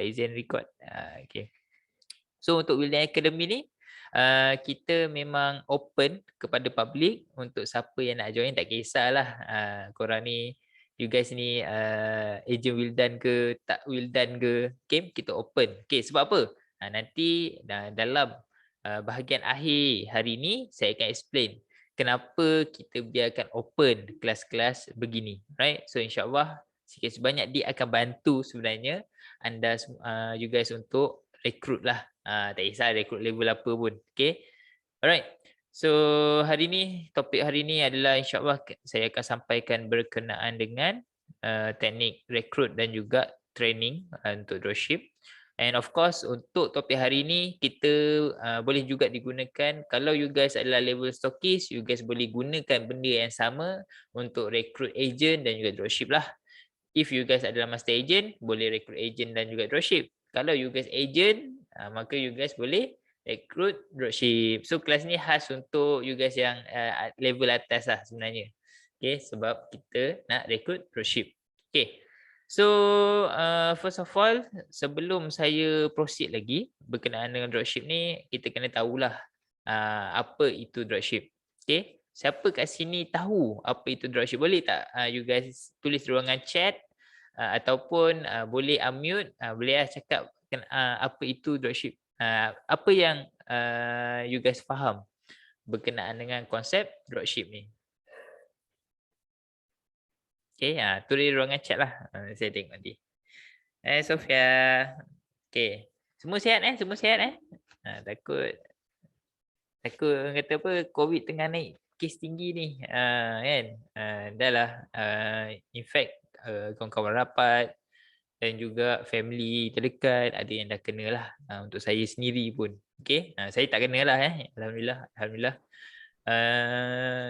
tak izin record. Okay. So untuk Wildan Academy ni kita memang open kepada public untuk siapa yang nak join, tak kisahlah korang ni, you guys ni agent Wildan ke tak Wildan ke, okay, kita open. Okay, sebab apa? Nanti dalam bahagian akhir hari ni saya akan explain kenapa kita biarkan open kelas-kelas begini, right? So insyaAllah sikit sebanyak dia akan bantu sebenarnya anda you guys untuk rekrut lah. Tak kisah rekrut level apa pun. Okay. Alright. So hari ni, topik hari ni adalah insyaAllah saya akan sampaikan berkenaan dengan teknik rekrut dan juga training untuk dropship. And of course untuk topik hari ni kita boleh juga digunakan kalau you guys adalah level stockist, you guys boleh gunakan benda yang sama untuk rekrut agent dan juga dropship lah. If you guys adalah master agent, boleh rekrut agent dan juga dropship. Kalau you guys agent, maka you guys boleh rekrut dropship. So kelas ni khas untuk you guys yang level atas lah sebenarnya. Okay, sebab kita nak rekrut dropship. Okay. So first of all, sebelum saya proceed lagi berkenaan dengan dropship ni, kita kena tahulah apa itu dropship. Okay. Siapa kat sini tahu apa itu dropship? Boleh tak you guys tulis di ruangan chat ataupun boleh unmute, boleh cakap apa itu dropship. Apa yang you guys faham berkenaan dengan konsep dropship ni? Okay, tulis di ruangan chat lah. Saya tengok nanti. Sofia. Okay. Semua sihat Semua sihat takut orang kata apa, COVID tengah naik kes tinggi ni kan. Dah lah in fact kawan-kawan rapat dan juga family terdekat ada yang dah kena lah. Untuk saya sendiri pun okay, saya tak kena lah Alhamdulillah.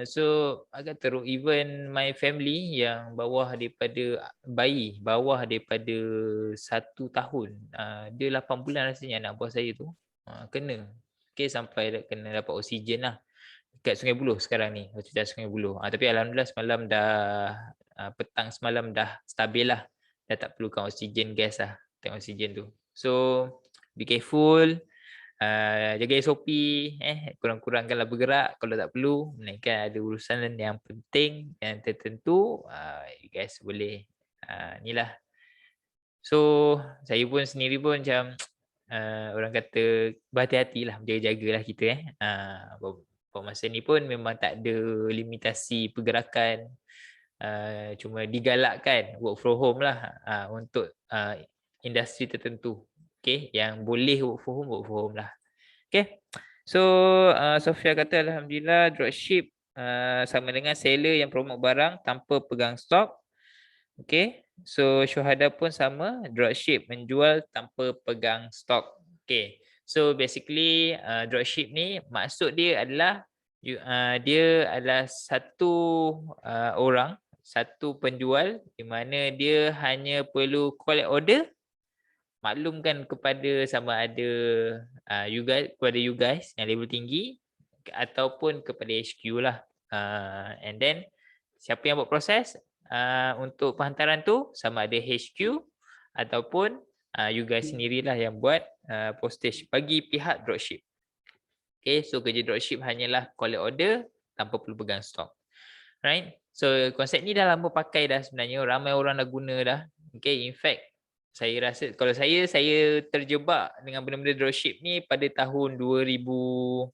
So agak teruk, even my family yang bawah daripada bayi, bawah daripada 1 tahun, dia 8 bulan rasanya anak buah saya tu kena. Okay, sampai kena dapat oksigen lah dekat Sungai Buloh sekarang ni, hospital Sungai Buloh. Tapi alhamdulillah semalam dah petang semalam dah stabil lah, dah tak perlukan oksigen gas lah, tank oksigen tu. So be careful, jaga SOP, kurang-kurangkanlah bergerak kalau tak perlu, melainkan ada urusan yang penting yang tertentu, you guys boleh ni lah. So saya pun sendiri pun macam orang kata berhati-hatilah, berjaga-jagalah kita masa ni pun memang tak ada limitasi pergerakan, cuma digalakkan work from home lah untuk industri tertentu, okay, yang boleh work from home lah. Okay, so Sofia kata alhamdulillah dropship sama dengan seller yang promote barang tanpa pegang stok. Okay, so Syuhada pun sama, dropship menjual tanpa pegang stok. Okay, so basically dropship ni maksud dia adalah dia adalah satu orang, satu penjual di mana dia hanya perlu collect order, maklumkan kepada sama ada kepada you guys yang level tinggi ataupun kepada HQ lah, and then siapa yang buat proses untuk penghantaran tu, sama ada HQ ataupun you guys sendirilah yang buat postage bagi pihak dropship. Okay, so kerja dropship hanyalah collect order tanpa perlu pegang stok. Right, so konsep ni dah lama pakai dah sebenarnya, ramai orang dah guna dah. Okay, in fact saya rasa kalau saya terjebak dengan benda-benda dropship ni pada tahun 2016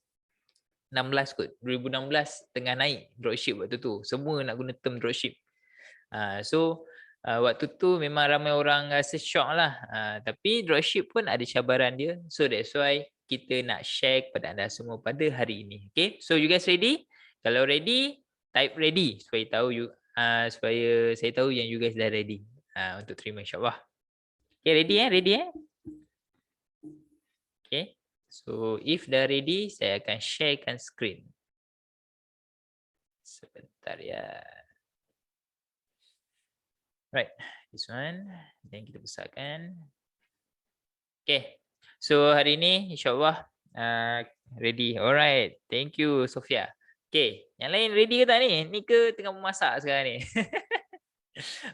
kot. 2016 tengah naik dropship waktu tu, semua nak guna term dropship. So waktu tu memang ramai orang rasa shock lah, tapi dropship pun ada cabaran dia. So that's why kita nak share kepada anda semua pada hari ini. Okay, so you guys ready? Kalau ready, type ready supaya tahu supaya saya tahu yang you guys dah ready untuk terima insyaAllah. Okay, ready Okay, so if dah ready, saya akan sharekan screen. Sebentar ya. Right, this one. Dan kita besarkan. Okay, so hari ni insyaAllah ready. Alright, thank you Sofia. Okay, yang lain ready ke tak ni? Ni ke tengah memasak sekarang ni?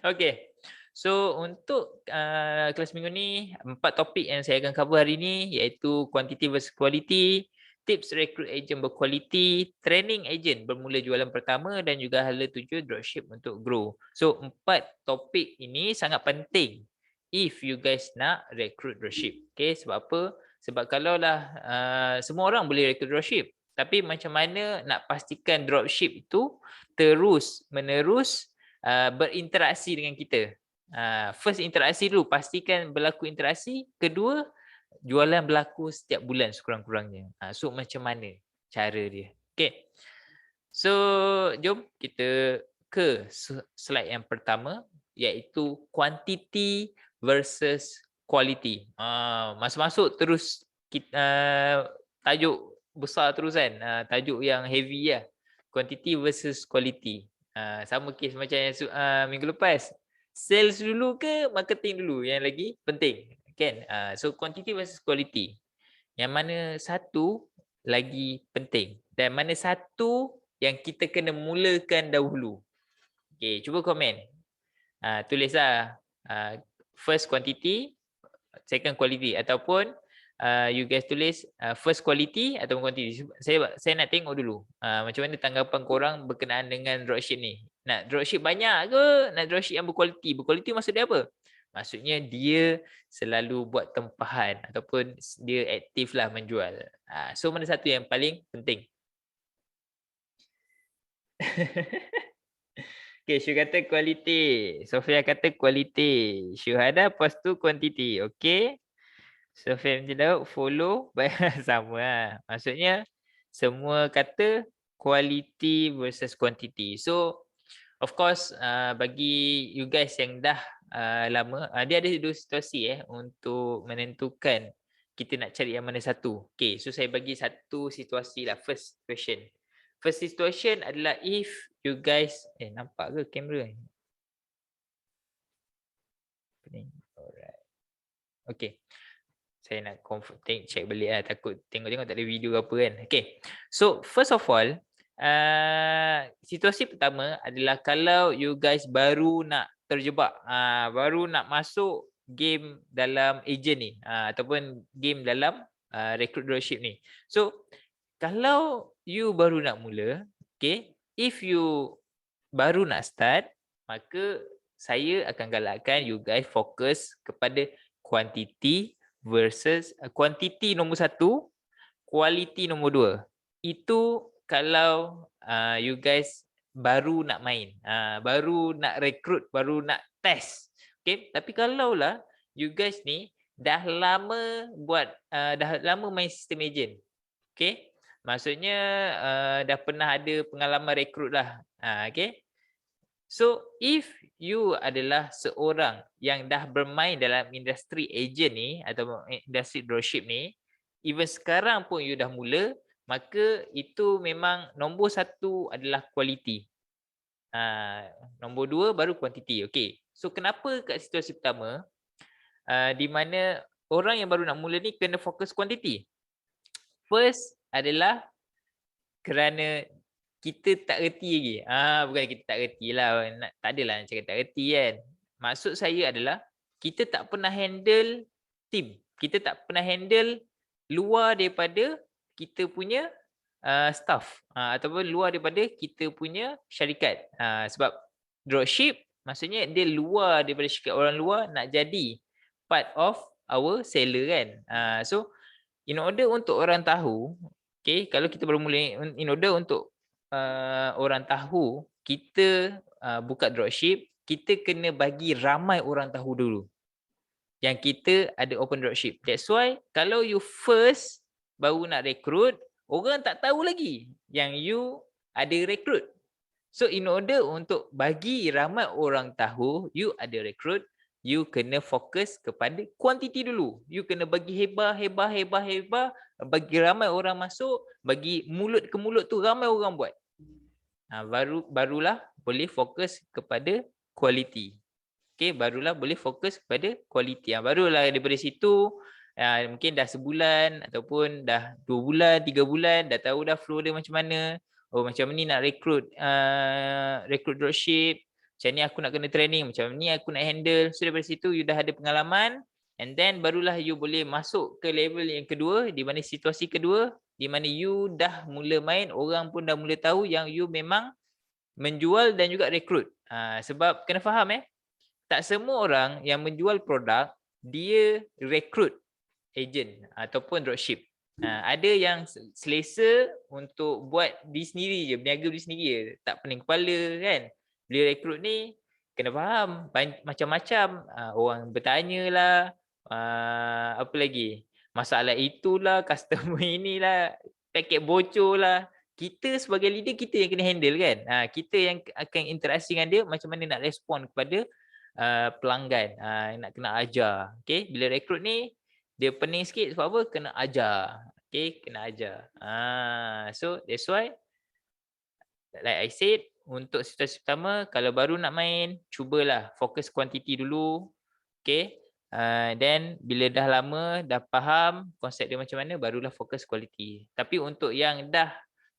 Okay, So untuk kelas minggu ni 4 topik yang saya akan cover hari ni iaitu quantity versus quality, tips recruit agent berkualiti, training agent bermula jualan pertama dan juga hala 7 dropship untuk grow. So 4 topik ini sangat penting if you guys nak recruit dropship. Okay, sebab apa? Sebab kalau lah semua orang boleh recruit dropship, tapi macam mana nak pastikan dropship itu terus menerus berinteraksi dengan kita. First interaksi dulu, pastikan berlaku interaksi. Kedua, jualan berlaku setiap bulan sekurang-kurangnya. So macam mana cara dia? Okay. So jom kita ke slide yang pertama iaitu quantity versus quality. Masuk-masuk terus kita, tajuk besar terus kan. Tajuk yang heavy lah. Quantity versus quality. Sama case macam yang minggu lepas. Sales dulu ke marketing dulu yang lagi penting kan? So quantity versus quality, yang mana satu lagi penting dan mana satu yang kita kena mulakan dahulu? Okay, cuba komen. Tulislah first quantity, second quality, ataupun you guys tulis first quality ataupun quantity. Saya nak tengok dulu macam mana tanggapan korang berkenaan dengan dropship ni. Nak dropship banyak ke nak dropship yang berkualiti? Berkualiti maksud dia apa? Maksudnya dia selalu buat tempahan ataupun dia aktif lah menjual. So mana satu yang paling penting? Okay, Syu kata quality, Sofia kata quality, Syuhada lepas tu quantity. Okay, Sofia macam Daud follow sama lah. Maksudnya semua kata quality versus quantity. So of course bagi you guys yang dah lama, dia ada dua situasi untuk menentukan kita nak cari yang mana satu. Okay, so saya bagi satu situasi lah. First question. First situation adalah if you guys nampak ke kamera ni? Alright. Okay. Saya nak check balik lah, takut tengok-tengok tak ada video apa kan. Okay, so first of all, situasi pertama adalah kalau you guys baru nak terjebak, baru nak masuk game dalam agent ni, ataupun game dalam recruit dropship ni. So kalau you baru nak mula, okay, if you baru nak start, maka saya akan galakkan you guys fokus kepada quantity versus quantity nombor 1, quality nombor 2. Itu kalau you guys baru nak main, baru nak recruit, baru nak test. Okay, tapi kalau lah you guys ni dah lama buat, dah lama main sistem agent. Okay, maksudnya dah pernah ada pengalaman recruit lah. Okay, so if you adalah seorang yang dah bermain dalam industri agent ni atau industri dropship ni, even sekarang pun you dah mula, maka itu memang nombor 1 adalah quality. Nombor 2 baru quantity. Okay, so kenapa kat situasi pertama di mana orang yang baru nak mula ni kena fokus quantity? First adalah kerana kita tak reti lagi. Bukan kita tak reti lah. Tak adalah nak cakap tak reti kan. Maksud saya adalah kita tak pernah handle team. Kita tak pernah handle luar daripada kita punya staff. Ataupun luar daripada kita punya syarikat. Sebab dropship maksudnya dia luar daripada syarikat orang luar nak jadi part of our seller kan. So in order untuk orang tahu, okay, kalau kita baru mula, in order untuk orang tahu kita buka dropship, kita kena bagi ramai orang tahu dulu yang kita ada open dropship. That's why kalau you first baru nak recruit, orang tak tahu lagi yang you ada recruit. So in order untuk bagi ramai orang tahu you ada recruit, you kena fokus kepada kuantiti dulu. You kena bagi hebat, bagi ramai orang masuk, bagi mulut ke mulut tu ramai orang buat. Barulah boleh fokus kepada quality. Okay, barulah boleh fokus kepada quality. Barulah daripada situ mungkin dah sebulan ataupun dah 2 bulan, 3 bulan, dah tahu dah flow dia macam mana. Oh, macam ni nak recruit dropship, macam ni aku nak kena training, macam ni aku nak handle. So daripada situ you dah ada pengalaman, and then barulah you boleh masuk ke level yang kedua, di mana situasi kedua, di mana you dah mula main, orang pun dah mula tahu yang you memang menjual dan juga rekrut. Sebab kena faham tak semua orang yang menjual produk dia rekrut agent ataupun dropship. Ada yang selesa untuk buat diri sendiri je, berniaga diri sendiri je, tak pening kepala kan. Bila rekrut ni kena faham macam-macam, orang bertanya lah, apa lagi, masalah itulah, customer inilah, paket bocor lah. Kita sebagai leader, kita yang kena handle kan. Kita yang akan interaksi dengan dia, macam mana nak respon kepada pelanggan, nak kena ajar. Okay, bila rekrut ni dia pening sikit sebab apa? Kena ajar. Okay, kena ajar. So that's why, like I said, untuk situasi pertama, kalau baru nak main, cubalah fokus kuantiti dulu. Okay, then bila dah lama, dah faham konsep dia macam mana, barulah fokus quality. Tapi untuk yang dah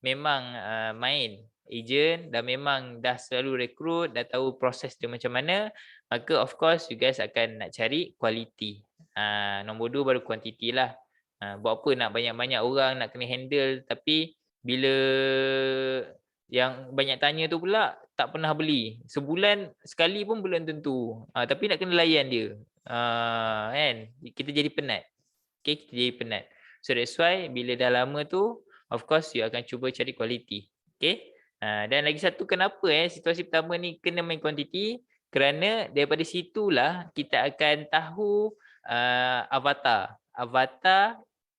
memang main agent, dah memang dah selalu rekrut, dah tahu proses dia macam mana, maka of course you guys akan nak cari quality. Nombor 2 baru quantity lah. Buat apa nak banyak-banyak orang nak kena handle, tapi bila yang banyak tanya tu pula tak pernah beli, sebulan sekali pun belum tentu, tapi nak kena layan dia, kan, kita jadi penat. Okay, kita jadi penat. So that's why bila dah lama tu, of course you akan cuba cari quality. Okay, dan lagi satu kenapa situasi pertama ni kena main quantity, kerana daripada situlah kita akan tahu avatar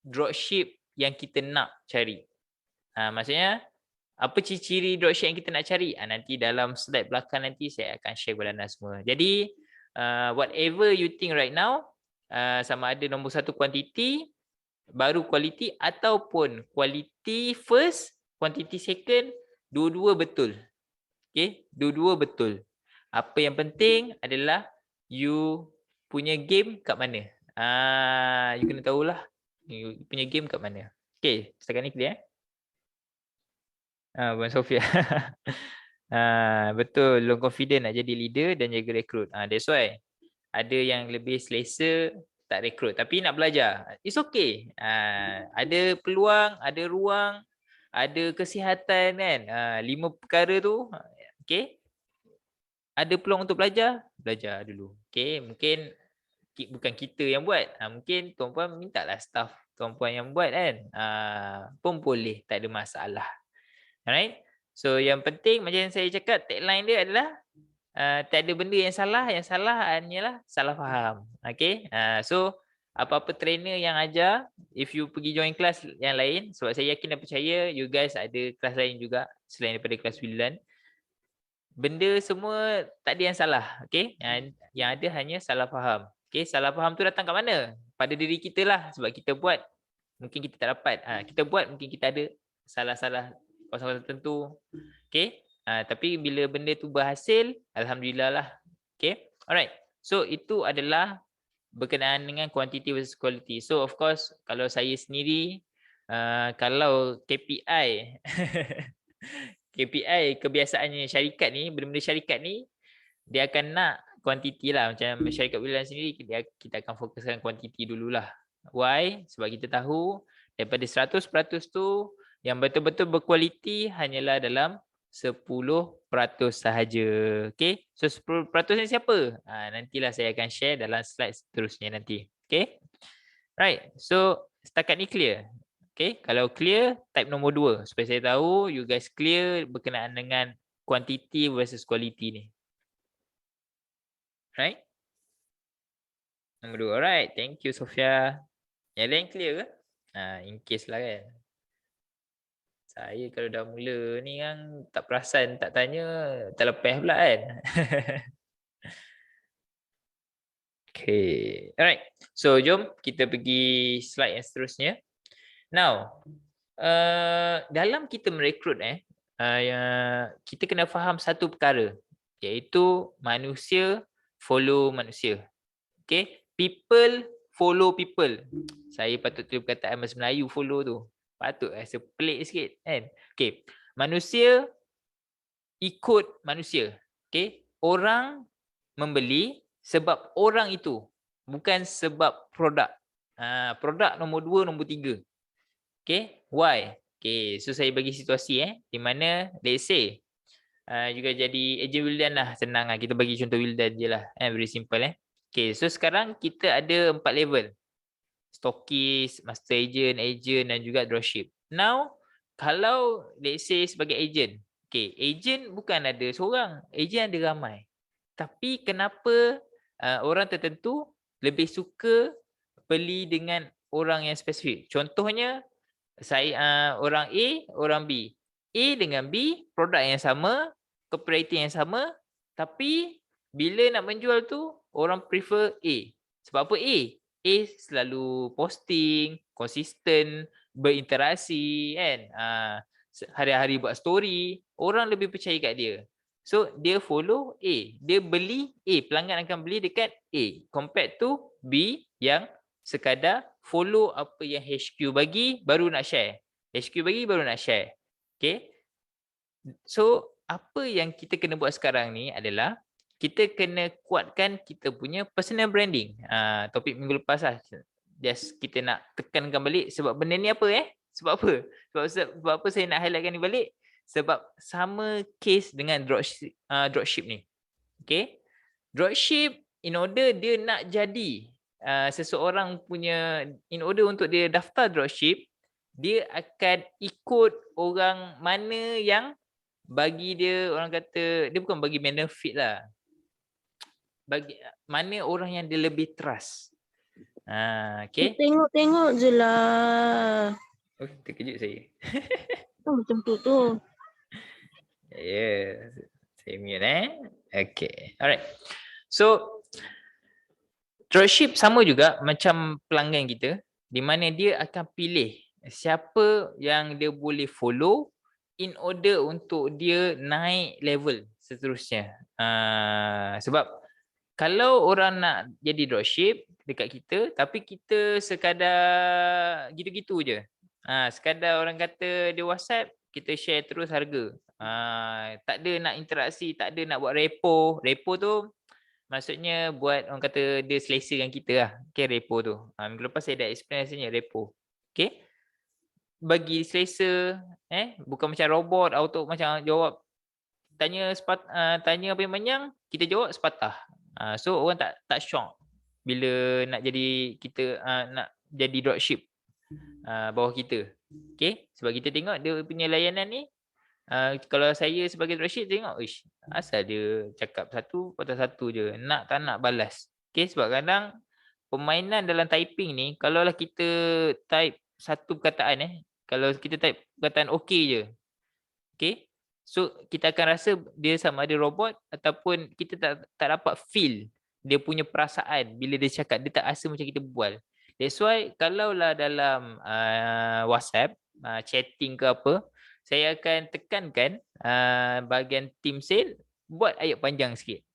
dropship yang kita nak cari. Maksudnya apa ciri-ciri dropship yang kita nak cari? Nanti dalam slide belakang nanti saya akan share kepada anda semua. Jadi whatever you think right now, sama ada nombor 1 quantity, baru quality, ataupun quality first, quantity second, dua-dua betul. Okay, dua-dua betul. Apa yang penting adalah you punya game kat mana. You kena tahulah you punya game kat mana. Okay, setakat ni clear Puan Sofia. Betul, long confident nak jadi leader dan jaga rekrut. That's why ada yang lebih selesa tak rekrut, tapi nak belajar. It's okay. Ada peluang, ada ruang, ada kesihatan kan. 5 perkara tu, okay. Ada peluang untuk belajar, belajar dulu. Okay, mungkin bukan kita yang buat. Mungkin tuan-puan mintalah staff tuan-puan yang buat kan. Pun boleh, tak ada masalah. Alright. So yang penting macam yang saya cakap, tagline dia adalah tak ada benda yang salah hanyalah salah faham. Okay. So apa-apa trainer yang ajar, if you pergi join kelas yang lain, sebab saya yakin dan percaya you guys ada kelas lain juga selain daripada kelas Wildan, benda semua tak ada yang salah. Okay. Yang ada hanya salah faham. Okay. Salah faham tu datang kat mana? Pada diri kita lah. Sebab kita buat, mungkin kita tak dapat. Kita buat, mungkin kita ada salah-salah kawasan tertentu. Okay. Tapi bila benda tu berhasil, alhamdulillah lah. Okay. Alright. So itu adalah berkenaan dengan quantity versus quality. So of course, kalau saya sendiri, kalau KPI KPI kebiasaannya syarikat ni, benda-benda syarikat ni, dia akan nak quantity lah. Macam syarikat Wildan sendiri, kita akan fokuskan quantity dululah. Why? Sebab kita tahu daripada 100% tu, yang betul-betul berkualiti hanyalah dalam 10% sahaja. Okay? So 10% ni siapa? Nantilah saya akan share dalam slide seterusnya nanti. Okay? Right. So setakat ni clear. Okay, kalau clear, type nombor 2 supaya saya tahu you guys clear berkenaan dengan quantity versus quality ni. Right? Nombor 2. Alright, thank you Sofia. Yang lain clear ke? In case lah kan. Saya kalau dah mula ni kan tak perasan, tak tanya, terlepas pula kan. Okay, alright. So jom kita pergi slide yang seterusnya. Now, dalam kita merekrut kita kena faham satu perkara, iaitu manusia follow manusia. Okay, people follow people. Saya patut tulis perkataan bahasa Melayu follow tu. Patut rasa pelik sikit kan. Okay, manusia ikut manusia. Okay, orang membeli sebab orang itu, bukan sebab produk. Produk nombor 2, nombor 3. Okay, why? Okay, so saya bagi situasi di mana let's say juga jadi ejen Wildan lah, senang lah. Kita bagi contoh Wildan je lah, very simple Okay, so sekarang kita ada 4 level. Stockist, master agent dan juga dropship. Now, kalau let's say sebagai agent, okay, agent bukan ada seorang, agent ada ramai. Tapi kenapa orang tertentu lebih suka beli dengan orang yang spesifik? Contohnya, saya orang A, orang B. A dengan B, produk yang sama, operating yang sama, tapi bila nak menjual tu, orang prefer A. Sebab apa A? A selalu posting, konsisten, berinteraksi kan. Hari-hari buat story, orang lebih percaya kat dia. So dia follow A, dia beli A, pelanggan akan beli dekat A compared to B yang sekadar follow apa yang HQ bagi baru nak share. HQ bagi baru nak share. Okay. So apa yang kita kena buat sekarang ni adalah kita kena kuatkan kita punya personal branding. Topik minggu lepas lah. Just kita nak tekankan balik sebab benda ni apa Sebab apa? Sebab apa saya nak highlightkan ni balik? Sebab sama case dengan dropship ni. Okay. Dropship in order dia nak jadi seseorang punya, in order untuk dia daftar dropship, dia akan ikut orang mana yang bagi dia, orang kata, dia bukan bagi benefit lah. Bagi mana orang yang dia lebih trust. Okay. Tengok-tengok je lah. Oh, terkejut saya. Macam tu. Yeah. Saya mute Okay. Alright. So, dropship sama juga macam pelanggan kita, di mana dia akan pilih siapa yang dia boleh follow in order untuk dia naik level seterusnya. Sebab kalau orang nak jadi dropship dekat kita, tapi kita sekadar gitu-gitu je. Sekadar orang kata dia WhatsApp, kita share terus harga. Tak ada nak interaksi, tak ada nak buat repo. Repo tu maksudnya buat, orang kata dia selesakan kita lah. Okay, repo tu. Minggu lepas saya dah explain rasanya repo. Okay. Bagi selesa, bukan macam robot, auto macam jawab. Tanya apa yang panjang, kita jawab sepatah. So orang tak shock bila nak jadi kita nak jadi dropship bawah kita. Okay. Sebab kita tengok dia punya layanan ni, kalau saya sebagai dropship tengok, asal dia cakap satu patah satu je, nak tak nak balas. Okay, sebab kadang permainan dalam typing ni, kalaulah kita type satu perkataan kalau kita type perkataan okey je, okay, so kita akan rasa dia sama ada robot ataupun kita tak dapat feel dia punya perasaan bila dia cakap, dia tak rasa macam kita berbual. That's why kalaulah dalam WhatsApp chatting ke apa, saya akan tekankan bahagian team sale buat ayat panjang sikit.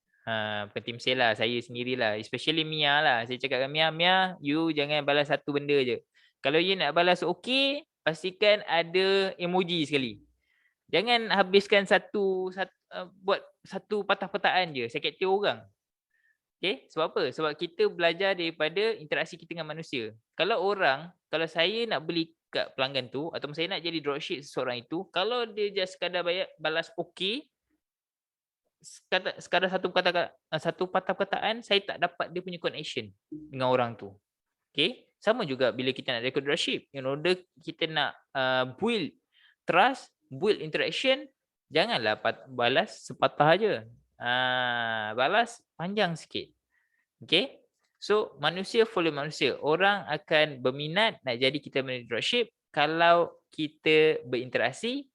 Bukan team sale lah, saya sendirilah, especially Mia lah. Saya cakap dengan Mia, you jangan balas satu benda je. Kalau you nak balas okey, pastikan ada emoji sekali. Jangan habiskan buat satu patah perkataan je, sakit hati orang. Okay, sebab apa? Sebab kita belajar daripada interaksi kita dengan manusia. Kalau saya nak beli kat pelanggan tu, atau saya nak jadi dropship seseorang itu, kalau dia just sekadar balas okey, sekadar satu patah perkataan, saya tak dapat dia punya connection dengan orang tu. Okay, sama juga bila kita nak record dropship. In order kita nak build trust, build interaction, janganlah balas sepatah aja. Balas panjang sikit. Okay, so manusia follow manusia. Orang akan berminat nak jadi kita punya dropship kalau kita berinteraksi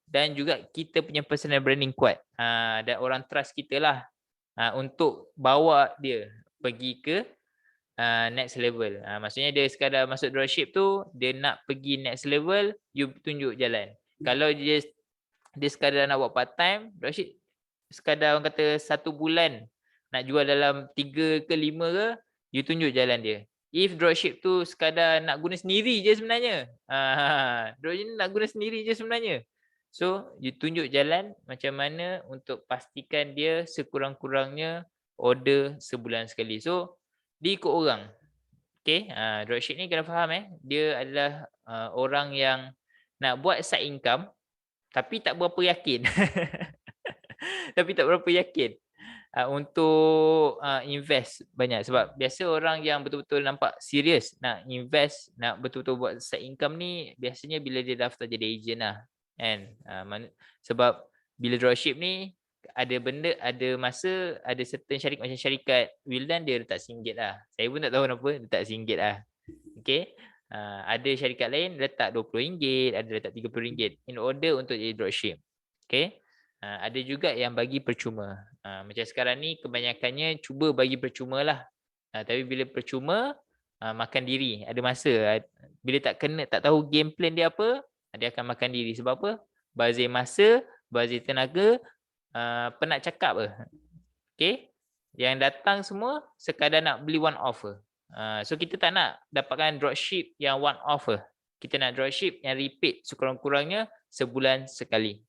dan juga kita punya personal branding kuat. Dan orang trust kita lah untuk bawa dia pergi ke next level. Maksudnya dia sekadar masuk dropship tu, dia nak pergi next level, you tunjuk jalan. Kalau dia sekadar nak buat part time dropship, sekadar orang kata 1 bulan nak jual dalam 3 ke 5 ke, you tunjuk jalan dia. If dropship tu sekadar nak guna sendiri je sebenarnya, dropship nak guna sendiri je sebenarnya, So, you tunjuk jalan macam mana untuk pastikan dia sekurang-kurangnya order sebulan sekali. So, dia ikut orang. Okay, dropship ni kena faham dia adalah orang yang nak buat side income tapi tak berapa yakin. Tapi tak berapa yakin untuk invest banyak. Sebab biasa orang yang betul-betul nampak serius nak invest, nak betul-betul buat side income ni biasanya bila dia daftar jadi agent lah. Kan? Sebab bila dropship ni ada masa ada certain syarikat macam syarikat Wildan dia letak RM1 lah. Saya pun tak tahu kenapa letak RM1 lah. Okay. Ada syarikat lain letak RM20, ada letak RM30 in order untuk jadi dropship. Okay. Ada juga yang bagi percuma. Macam sekarang ni kebanyakannya cuba bagi percuma lah. Tapi bila percuma makan diri. Ada masa bila tak tahu game plan dia apa, dia akan makan diri. Sebab apa? Bazir masa, bazir tenaga, penat cakap ke. Okay. Yang datang semua sekadar nak beli one off ke. So kita tak nak dapatkan dropship yang one off ke. Kita nak dropship yang repeat sekurang-kurangnya sebulan sekali.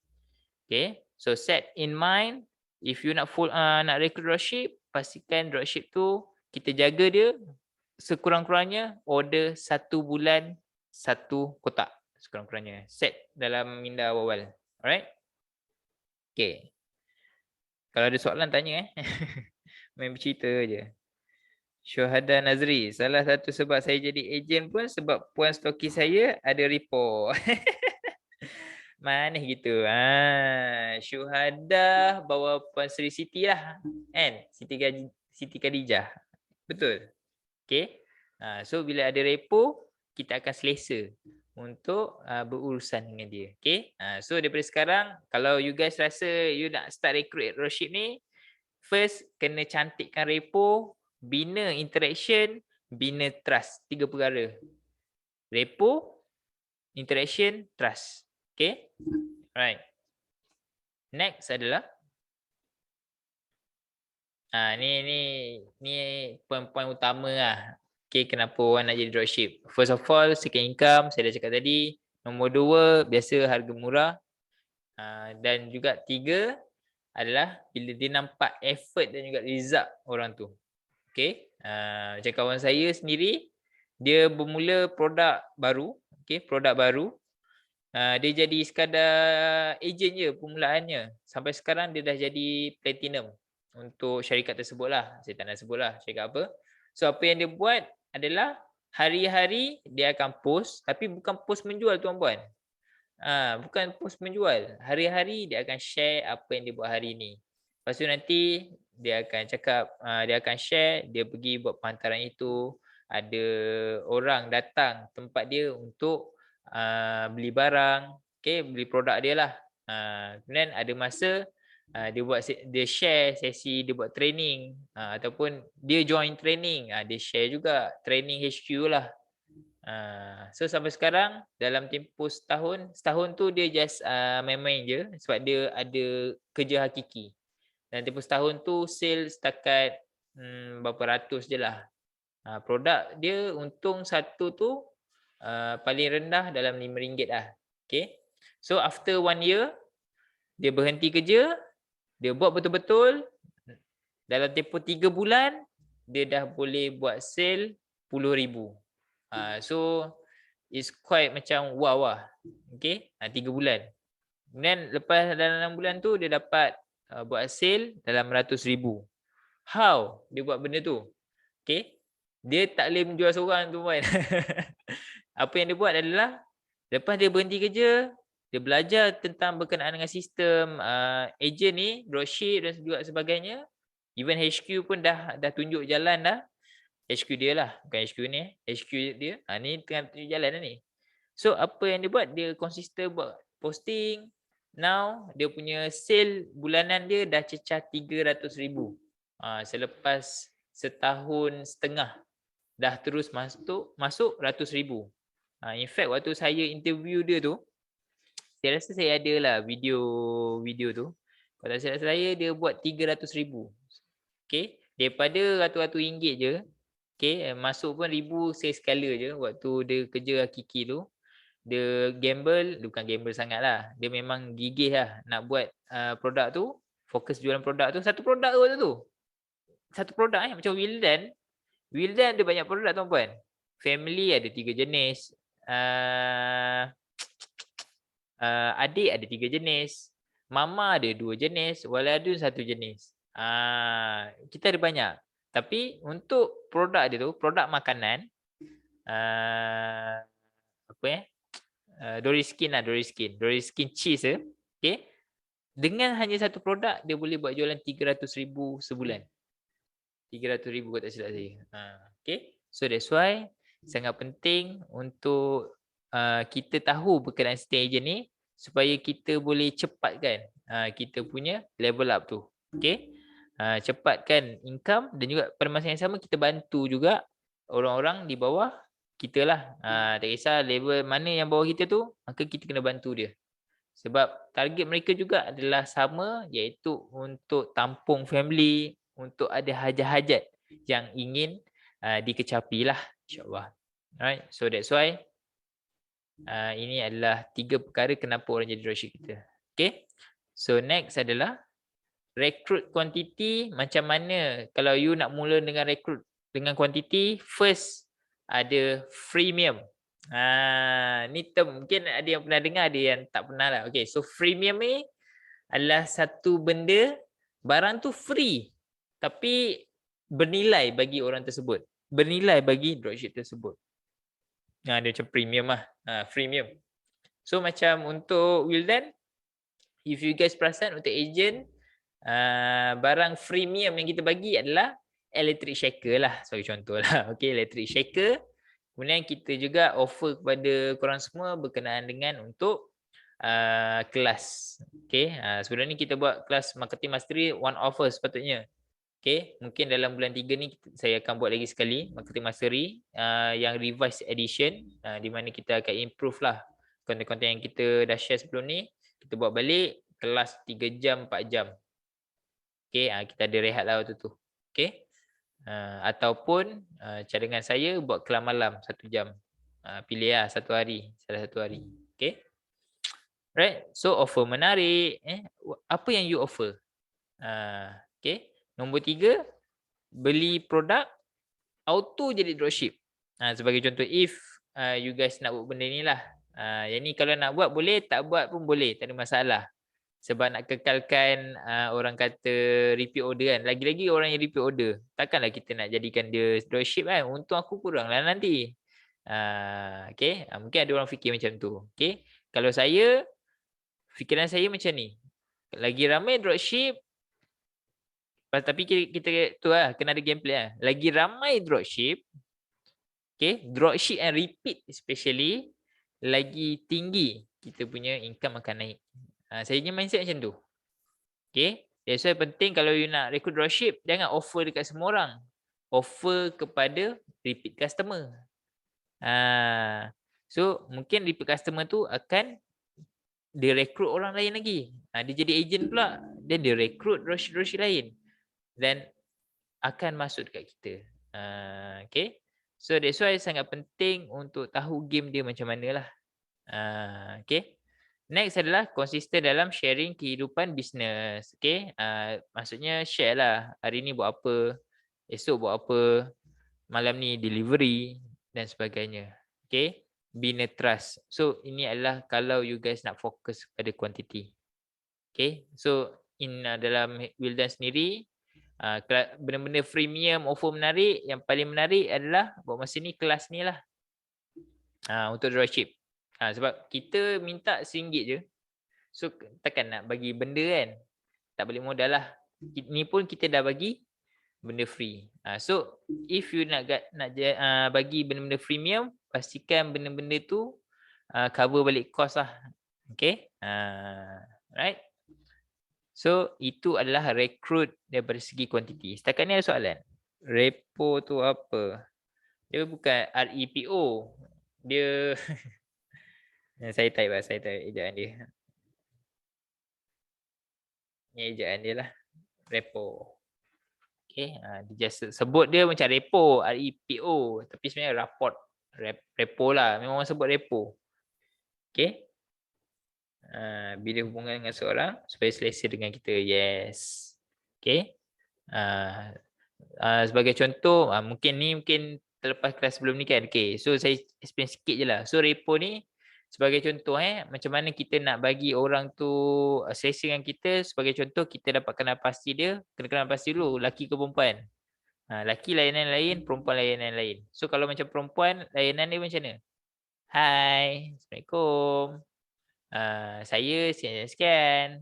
Okay. So set in mind, if you nak nak recruit dropship, pastikan dropship tu kita jaga dia sekurang-kurangnya order 1 bulan 1 kotak sekurang-kurangnya. Set dalam minda awal. Alright? Okay. Kalau ada soalan tanya main bercerita je. Syuhada Nazri, salah satu sebab saya jadi ejen pun sebab puan stoki saya ada report. Manis gitu. Syuhada bawa Puan Sri Siti lah. Kan? Siti Khadijah. Betul? Okay. So bila ada repo, kita akan selesa untuk berurusan dengan dia. Okay. So daripada sekarang, kalau you guys rasa you nak start recruit dropship ni, first kena cantikkan repo, bina interaction, bina trust. 3 perkara. Repo, interaction, trust. Okay. Alright. Next adalah ni poin-poin utama lah. Okay, kenapa orang nak jadi dropship. First of all, second income, saya dah cakap tadi. Nombor 2, biasa harga murah. Dan juga 3 adalah bila dia nampak effort dan juga result orang tu. Okay. Macam kawan saya sendiri, dia bermula produk baru. Okay, produk baru. Dia jadi sekadar ejen je permulaannya. Sampai sekarang dia dah jadi platinum untuk syarikat tersebut lah. Saya tak nak sebut lah syarikat apa. So apa yang dia buat adalah hari-hari dia akan post, tapi bukan post menjual tuan-puan. Bukan post menjual. Hari-hari dia akan share apa yang dia buat hari ni. Lepas tu nanti dia akan cakap, dia akan share, dia pergi buat penghantaran itu. Ada orang datang tempat dia untuk beli barang, okay, beli produk dia lah. Kemudian ada masa dia share sesi, dia buat training ataupun dia join training, dia share juga training HQ lah. So sampai sekarang dalam tempoh setahun tu dia just main-main je sebab dia ada kerja hakiki. Dan tempoh setahun tu sale setakat berapa ratus je lah. Produk dia untung satu tu paling rendah dalam RM5 lah. Okay. So after 1 year, dia berhenti kerja, dia buat betul-betul. Dalam tempoh 3 bulan, dia dah boleh buat sale RM10,000. So it's quite macam wow lah. Okay. 3 bulan. Kemudian lepas dalam 6 bulan tu, dia dapat buat sale dalam RM100,000. How dia buat benda tu? Okay. Dia tak boleh menjual seorang tu kan. Apa yang dia buat adalah lepas dia berhenti kerja, dia belajar tentang berkenaan dengan sistem agent ni, dropship dan juga sebagainya. Even HQ pun dah tunjuk jalan dah. HQ dia lah, bukan HQ ni. HQ dia, ni tengah tunjuk jalan dah ni. So apa yang dia buat, dia konsisten buat posting. Now dia punya sale bulanan dia dah cecah RM300,000. Selepas setahun setengah dah terus masuk RM100,000. In fact waktu saya interview dia tu, saya rasa saya ada lah video tu. Kalau tak silap saya, dia buat RM300,000. Okay. Daripada ratus-ratus ringgit je. Okay. Masuk pun RM1,000 sekala je waktu dia kerja hakiki tu. dia gamble, bukan gamble sangat lah. Dia memang gigih lah nak buat produk tu, fokus jualan produk tu. Satu produk tu. Satu produk macam Wildan. Wildan ada banyak produk tuan-puan. Family ada 3 jenis. Adik ada 3 jenis. Mama ada 2 jenis. Waladun 1 jenis. Kita ada banyak. Tapi untuk produk dia tu, produk makanan, Doriskin lah, Doriskin cheese okay. Dengan hanya satu produk dia boleh buat jualan 300,000 sebulan. 300,000 kalau tak silap saya. Okay. So that's why sangat penting untuk kita tahu berkenaan stay agent ni supaya kita boleh cepatkan kita punya level up tu. Okay. Cepatkan income dan juga pada masa yang sama kita bantu juga orang-orang di bawah kita lah. Tak kisah level mana yang bawah kita tu, maka kita kena bantu dia. Sebab target mereka juga adalah sama, iaitu untuk tampung family, untuk ada hajat-hajat yang ingin dikecapi lah, insyaAllah. Alright, so that's why ini adalah 3 perkara kenapa orang jadi dropship kita. Okay, so next adalah recruit quantity. Macam mana kalau you nak mula dengan recruit dengan quantity, first ada freemium. Ni term mungkin ada yang pernah dengar, ada yang tak pernah lah. Okay, so freemium ni adalah satu benda, barang tu free tapi bernilai bagi orang tersebut, bernilai bagi dropship tersebut. Dia macam premium lah, freemium. So macam untuk Wildan, if you guys perasan untuk agent, barang freemium yang kita bagi adalah electric shaker lah, sebagai contoh lah. Okay, electric shaker. Kemudian kita juga offer kepada korang semua berkenaan dengan untuk kelas. Okay, sebelum ni kita buat kelas marketing mastery one offer sepatutnya. Okay, mungkin dalam bulan 3 ni saya akan buat lagi sekali marketing mastery yang revised edition, di mana kita akan improve lah konten-konten yang kita dah share sebelum ni. Kita buat balik kelas 3 jam 4 jam. Okay, kita ada rehat lah waktu tu. Okay, ataupun cadangan saya buat kelas malam 1 jam. Pilih lah satu hari, salah satu hari. Okay, right, so offer menarik. Apa yang you offer? Okay, nombor 3, beli produk auto jadi dropship. Sebagai contoh, if you guys nak buat benda ni lah, yang ni kalau nak buat boleh, tak buat pun boleh, tak ada masalah. Sebab nak kekalkan orang kata repeat order kan. Lagi-lagi orang yang repeat order, takkanlah kita nak jadikan dia dropship kan. Untung aku kurang lah nanti. Okay, mungkin ada orang fikir macam tu. Okay, kalau saya, fikiran saya macam ni. Lagi ramai dropship, tapi kita tu lah, kena ada gameplay lah. Lagi ramai dropship, okay, dropship and repeat especially, lagi tinggi kita punya income akan naik. Saya punya mindset macam tu. Okay, that's why penting kalau you nak recruit dropship, jangan offer dekat semua orang. Offer kepada repeat customer. So mungkin repeat customer tu akan dia rekrut orang lain lagi. Dia jadi agent pula, then dia rekrut dropship lain. Dan akan masuk dekat kita. Okay, so that's why sangat penting untuk tahu game dia macam mana lah. Okay, next adalah konsisten dalam sharing kehidupan bisnes. Okay, maksudnya share lah, hari ni buat apa, esok buat apa, malam ni delivery dan sebagainya. Okay, bina trust. So ini adalah kalau you guys nak fokus pada quantity. Okay, so dalam Wildan sendiri, benda-benda freemium, offer menarik, yang paling menarik adalah buat masa ni kelas ni lah, untuk dropship. Sebab kita minta RM1 je, so takkan nak bagi benda kan, tak balik modal lah. Ni pun kita dah bagi benda free. So if you nak bagi benda-benda freemium, pastikan benda-benda tu cover balik cost lah. Okay, right. So itu adalah recruit daripada segi kuantiti. Setakat ni ada soalan. Repo tu apa? Dia bukan REPO. Dia saya type ejaan dia. Ni ejaan dia lah. Repo. Okay, dia just sebut dia macam repo, REPO, tapi sebenarnya report. Repo lah, memang orang sebut repo. Okay. Bila hubungan dengan seorang supaya selesa dengan kita. Yes. Okay. Sebagai contoh, mungkin terlepas kelas sebelum ni kan. Okay. So saya explain sikit je lah. So repo ni sebagai contoh macam mana kita nak bagi orang tu selesa dengan kita. Sebagai contoh kita dapat kenal pasti dia. Kenal pasti dulu laki ke perempuan. Laki layanan lain, perempuan layanan lain. So kalau macam perempuan layanan dia macam mana? Hai, Assalamualaikum. Saya sekian-sekian.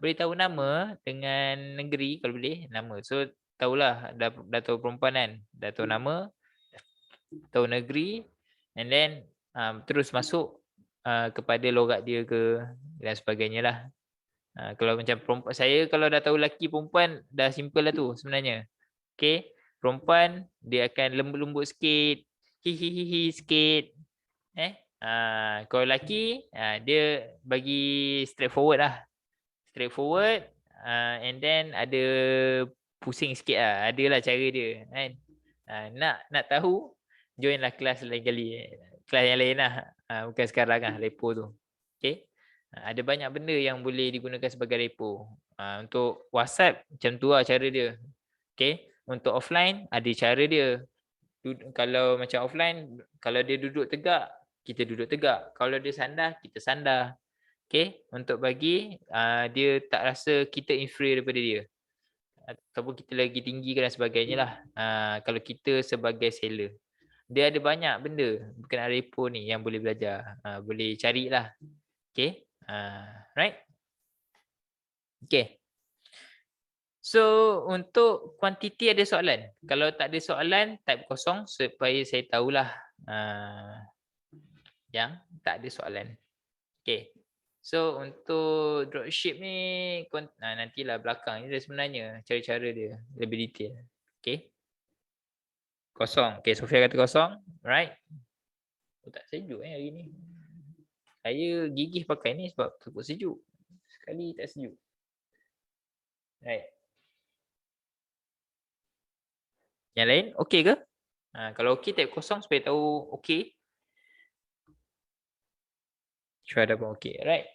Boleh tahu nama dengan negeri kalau boleh, nama. So tahulah dah tahu perempuan kan, dah tahu nama, tahu negeri, and then terus masuk kepada logat dia ke dan sebagainya lah. Kalau macam perempuan, saya kalau dah tahu lelaki perempuan dah simple lah tu sebenarnya. Okay, perempuan dia akan lembut-lembut sikit, hihihihi sikit. Kalau lelaki dia bagi straightforward lah. Straightforward and then ada pusing sikit lah. Adalah cara dia kan. Nak tahu joinlah kelas lain kali. Kelas yang lain lah. Bukan sekarang lah repo tu. Okay. Ada banyak benda yang boleh digunakan sebagai repo. Untuk WhatsApp macam tu lah cara dia. Okay. Untuk offline ada cara dia. Kalau macam offline, kalau dia duduk tegak, kita duduk tegak. Kalau dia sandar, kita sandar. Okay. Untuk bagi dia tak rasa kita inferior daripada dia. Ataupun kita lagi tinggi dan sebagainya lah. Kalau kita sebagai seller. Dia ada banyak benda berkenaan repo ni yang boleh belajar. Boleh carilah. Okay. Right. Okay. So untuk kuantiti ada soalan. Kalau tak ada soalan, type kosong supaya saya tahulah yang tak ada soalan. Okay. So untuk dropship ni nantilah belakang ni sebenarnya cara-cara dia lebih detail. Okay. Kosong. Okay, Sofia kata kosong. Right. Tak sejuk hari ni. Saya gigih pakai ni sebab takut sejuk. Sekali tak sejuk. Right. Yang lain okey ke? Kalau okey type kosong supaya tahu okey. Try dah pun okey. Right.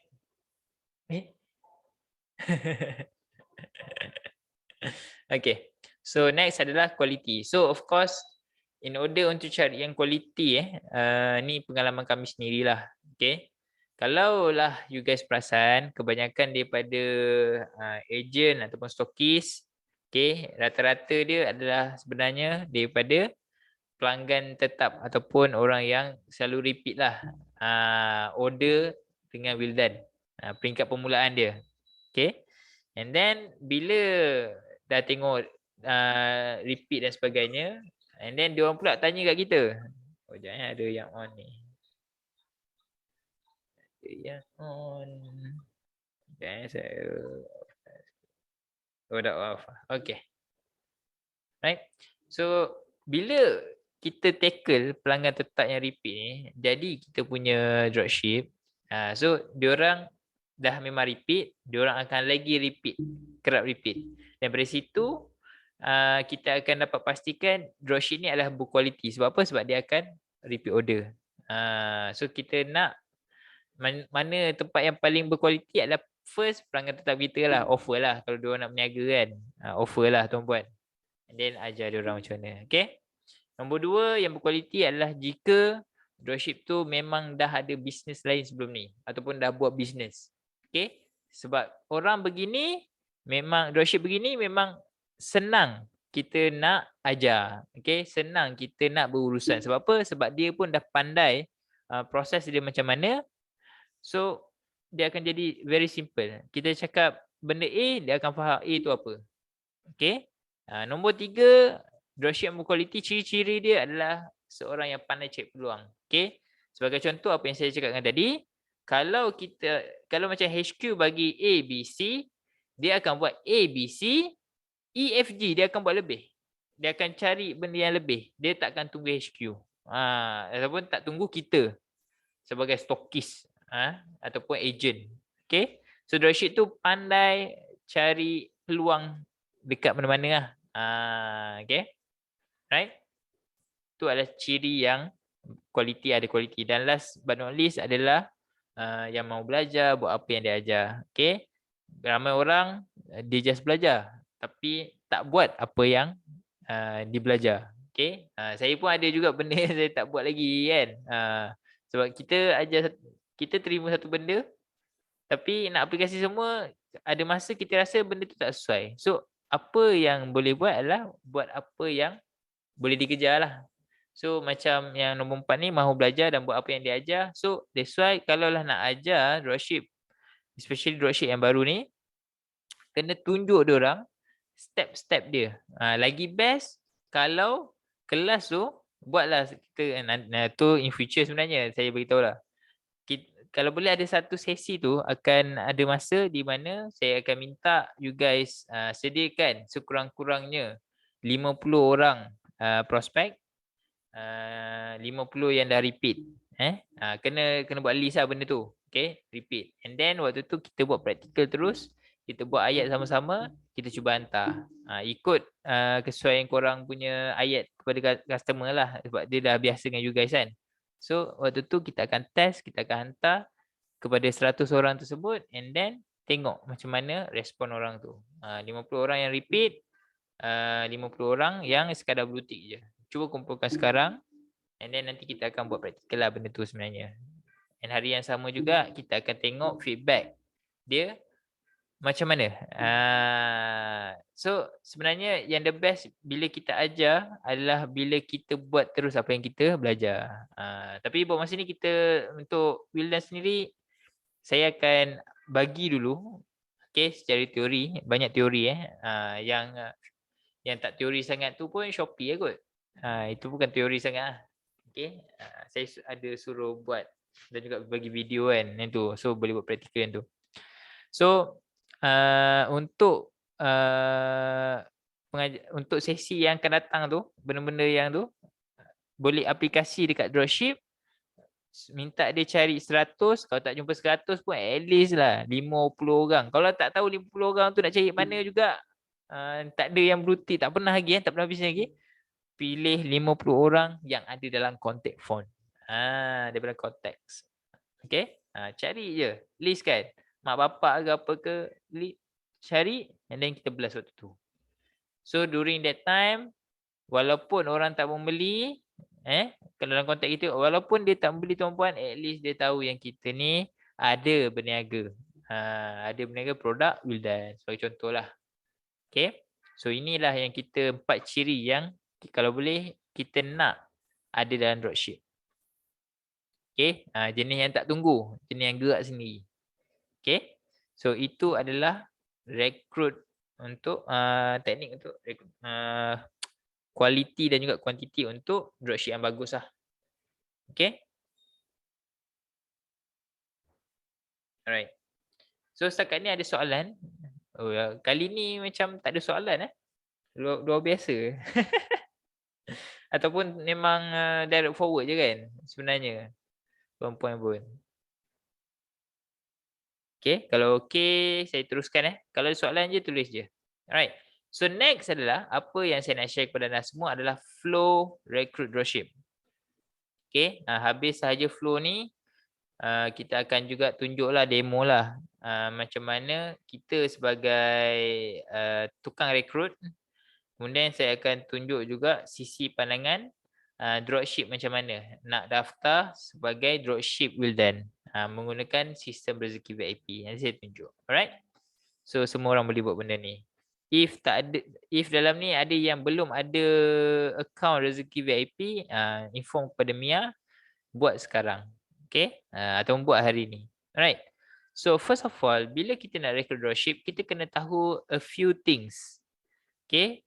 Okay. So next adalah quality. So of course in order untuk cari yang quality ni pengalaman kami sendirilah. Okay. Kalaulah you guys perasan kebanyakan daripada agent ataupun stokis, okay, rata-rata dia adalah sebenarnya daripada pelanggan tetap ataupun orang yang selalu repeat lah order dengan Wildan, peringkat permulaan dia. Okay. And then bila dah tengok repeat dan sebagainya, and then dia orang pula tanya kat kita. Oh jangan ada yang on ni. Ada yang on. Jangan saya. Oh dah off. Okay. Right. So bila kita tackle pelanggan tetap yang repeat ni, jadi kita punya dropship. So diorang dah memang repeat, diorang akan lagi repeat, kerap repeat. Dan dari situ kita akan dapat pastikan dropship ni adalah berkualiti. Sebab apa? Sebab dia akan repeat order. So kita nak mana tempat yang paling berkualiti adalah first pelanggan tetap kita lah, offer lah. Kalau diorang nak berniaga kan, offer lah tuan-puan. And then ajar diorang macam mana. Okay. Nombor 2 yang berkualiti adalah jika dropship tu memang dah ada bisnes lain sebelum ni ataupun dah buat bisnes. Okay. Sebab orang begini, memang dropship begini memang senang kita nak ajar. Okay. Senang kita nak berurusan. Sebab apa? Sebab dia pun dah pandai proses dia macam mana. So dia akan jadi very simple. Kita cakap benda A, dia akan faham A tu apa. Okay. Nombor 3, dropship yang berkualiti, ciri-ciri dia adalah seorang yang pandai cek peluang. Okay. Sebagai contoh apa yang saya cakapkan tadi, kalau macam HQ bagi A, B, C, dia akan buat A, B, C, E, F, G, dia akan buat lebih. Dia akan cari benda yang lebih. Dia tak akan tunggu HQ. Ataupun tak tunggu kita sebagai stokis ataupun agent. Okay. So dropship tu pandai cari peluang dekat mana-mana lah. Okay. Right. Itu adalah ciri yang Quality ada quality. Dan last but not least adalah yang mau belajar, buat apa yang dia ajar. Okay. Ramai orang dia just belajar tapi tak buat apa yang dia belajar. Okay. Saya pun ada juga benda yang saya tak buat lagi kan. Sebab kita terima satu benda tapi nak aplikasi semua, ada masa kita rasa benda tu tak sesuai. So apa yang boleh buat adalah buat apa yang boleh dikejar lah. So macam yang nombor 4 ni, mahu belajar dan buat apa yang dia ajar. So that's why kalau lah nak ajar dropship, especially dropship yang baru ni, kena tunjuk dia orang step-step dia. Lagi best kalau kelas tu buatlah kita tu in future sebenarnya saya beritahu lah. Kalau boleh ada satu sesi tu akan ada masa di mana saya akan minta you guys sediakan sekurang-kurangnya 50 orang prospek, 50 yang dah repeat. Kena buat list lah benda tu. Okay, repeat. And then waktu tu kita buat practical terus. Kita buat ayat sama-sama, kita cuba hantar. Ikut kesesuaian korang punya ayat kepada customer lah. Sebab dia dah biasa dengan you guys kan. So waktu tu kita akan test, kita akan hantar kepada 100 orang tersebut. And then tengok macam mana respon orang tu. 50 orang yang repeat, 50 orang yang sekadar blue tick je. Cuba kumpulkan sekarang. And then nanti kita akan buat praktikal lah benda tu sebenarnya. And hari yang sama juga kita akan tengok feedback dia macam mana. So sebenarnya yang the best bila kita ajar adalah bila kita buat terus apa yang kita belajar. Tapi buat masa ni kita untuk Wildan sendiri, saya akan bagi dulu secara teori, banyak teori yang tak teori sangat tu pun Shopee kot. Itu bukan teori sangat lah. Saya ada suruh buat dan juga bagi video kan yang tu. So boleh buat praktikal yang tu. So untuk untuk sesi yang akan datang tu, benda-benda yang tu boleh aplikasi dekat dropship. Minta dia cari 100, kalau tak jumpa 100 pun at least lah 50 orang. Kalau tak tahu 50 orang tu nak cari mana juga, tak ada yang blue tick, tak pernah lagi, tak pernah habis lagi. Pilih 50 orang yang ada dalam contact phone. Daripada konteks. Okay. Cari je. List kan. Mak bapak ke apa ke. Cari. And then kita blast waktu tu. So during that time, walaupun orang tak membeli, kalau dalam konteks kita, walaupun dia tak membeli tuan-puan, at least dia tahu yang kita ni ada berniaga. Ada berniaga produk Wildan. Sebagai contoh lah. Okay. So inilah yang kita 4 ciri yang kalau boleh kita nak ada dalam dropship. Okay. Jenis yang tak tunggu. Jenis yang gerak sendiri. Okay. So itu adalah rekrut untuk teknik untuk quality dan juga quantity untuk dropship yang bagus lah. Okay. Alright. So setakat ni ada soalan? Kali ni macam tak ada soalan luar biasa. Ataupun memang direct forward je kan sebenarnya perempuan pun. Okay, kalau okay saya teruskan Kalau ada soalan je tulis je. Alright. So next adalah apa yang saya nak share kepada anda semua adalah flow recruit dropship. Okay, habis sahaja flow ni kita akan juga tunjuklah demo lah macam mana kita sebagai tukang rekrut. Kemudian saya akan tunjuk juga sisi pandangan dropship macam mana nak daftar sebagai dropship Wildan menggunakan sistem rezeki VIP yang saya tunjuk. Alright. So semua orang boleh buat benda ni. If dalam ni ada yang belum ada account rezeki VIP, inform kepada Mia, buat sekarang. Okay. Atau buat hari ni. Alright. So first of all, bila kita nak rekrut dropship, kita kena tahu a few things. Okay.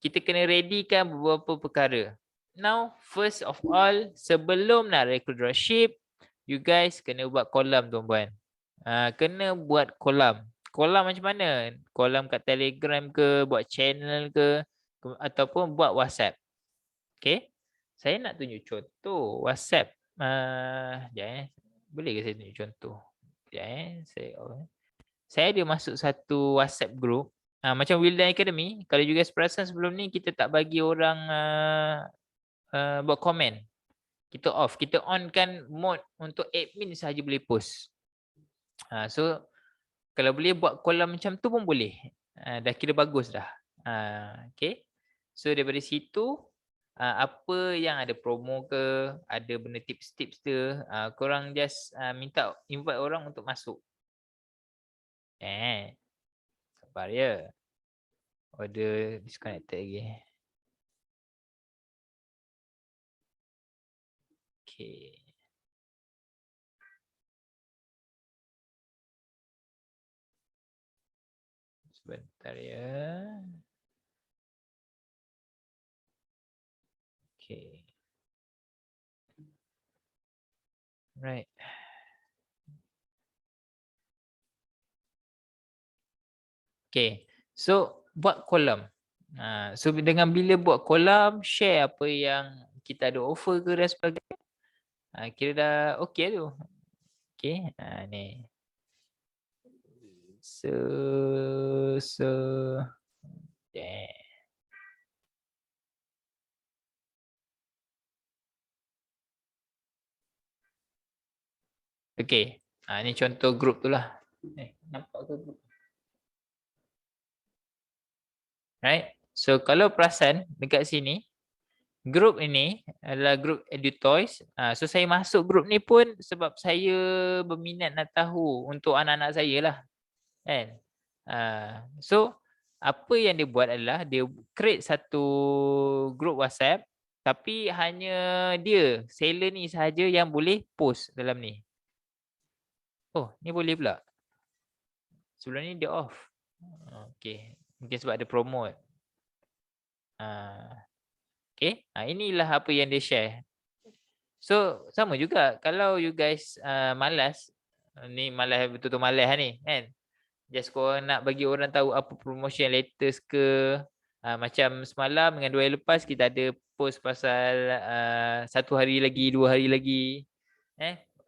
Kita kena readykan beberapa perkara. Now, first of all, sebelum nak rekrut dropship, you guys kena buat kolam tuan-puan. Kena buat kolam. Kolam macam mana? Kolam kat Telegram ke, buat channel ke, ataupun buat WhatsApp. Okay. Saya nak tunjuk contoh WhatsApp. Boleh ke saya tunjuk contoh? Saya ada masuk satu WhatsApp group. Macam Wildan Academy, kalau you guys perasan sebelum ni kita tak bagi orang buat komen. Kita off, kita on kan mode untuk admin sahaja boleh post. So kalau boleh buat kolam macam tu pun boleh. Dah kira bagus dah. Okay. So daripada situ, apa yang ada promo ke, ada benda tips-tips ke, korang just minta invite orang untuk masuk. Sabar ya. Order disconnected lagi. Okay. Sebentar ya. Okay. Right. Okay. So buat kolam. So dengan bila buat kolam, share apa yang kita ada offer ke dan sebagainya. Kira dah okay tu. Okay. Ni. Yeah. Okay. Ni contoh grup tu lah. Nampak ke grup? Right. So kalau perasan dekat sini, grup ini adalah grup EduToys. So saya masuk grup ni pun sebab saya berminat nak tahu untuk anak-anak saya lah. Kan? So apa yang dia buat adalah dia create satu grup WhatsApp tapi hanya dia, seller ni sahaja yang boleh post dalam ni. Oh, ni boleh pula. Sebelum ni dia off. Okay. Mungkin sebab ada promote. Okay. Inilah apa yang dia share. So sama juga kalau you guys malas, ni malas betul-betul malas ni kan. Just korang nak bagi orang tahu apa promotion latest ke. Macam semalam dengan 2 hari lepas kita ada post pasal 1 hari lagi, 2 hari lagi.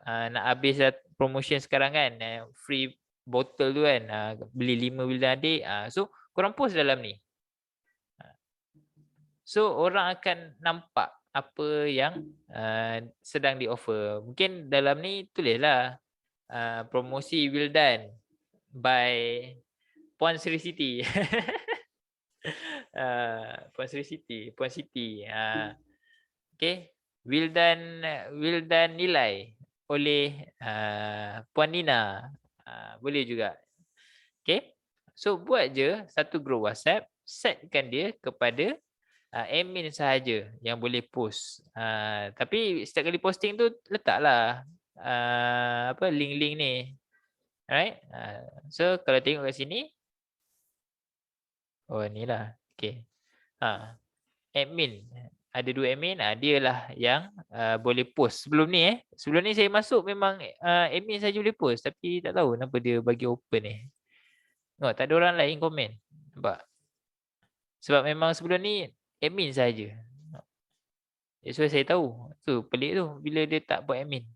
Nak habis promotion sekarang kan. Free botol tu kan. Beli 5 bila adik. So korang post dalam ni. So orang akan nampak apa yang sedang di offer. Mungkin dalam ni tulislah promosi Wildan by Puan Sri Siti. Puan Sri Siti, Puan Siti. Okay. Wildan nilai oleh Puan Nina. Boleh juga. Okay. So buat je satu group WhatsApp, setkan dia kepada admin sahaja yang boleh post. Tapi setiap kali posting tu letaklah link-link ni. Alright. So kalau tengok kat sini. Oh ni lah. Okay. Admin. Ada 2 admin. Dia lah yang boleh post. Sebelum ni Sebelum ni saya masuk memang admin saja boleh post. Tapi tak tahu kenapa dia bagi open ni. Tak ada orang lain komen. Nampak? Sebab memang sebelum ni admin saja. That's why saya tahu. Tu pelik tu bila dia tak buat admin.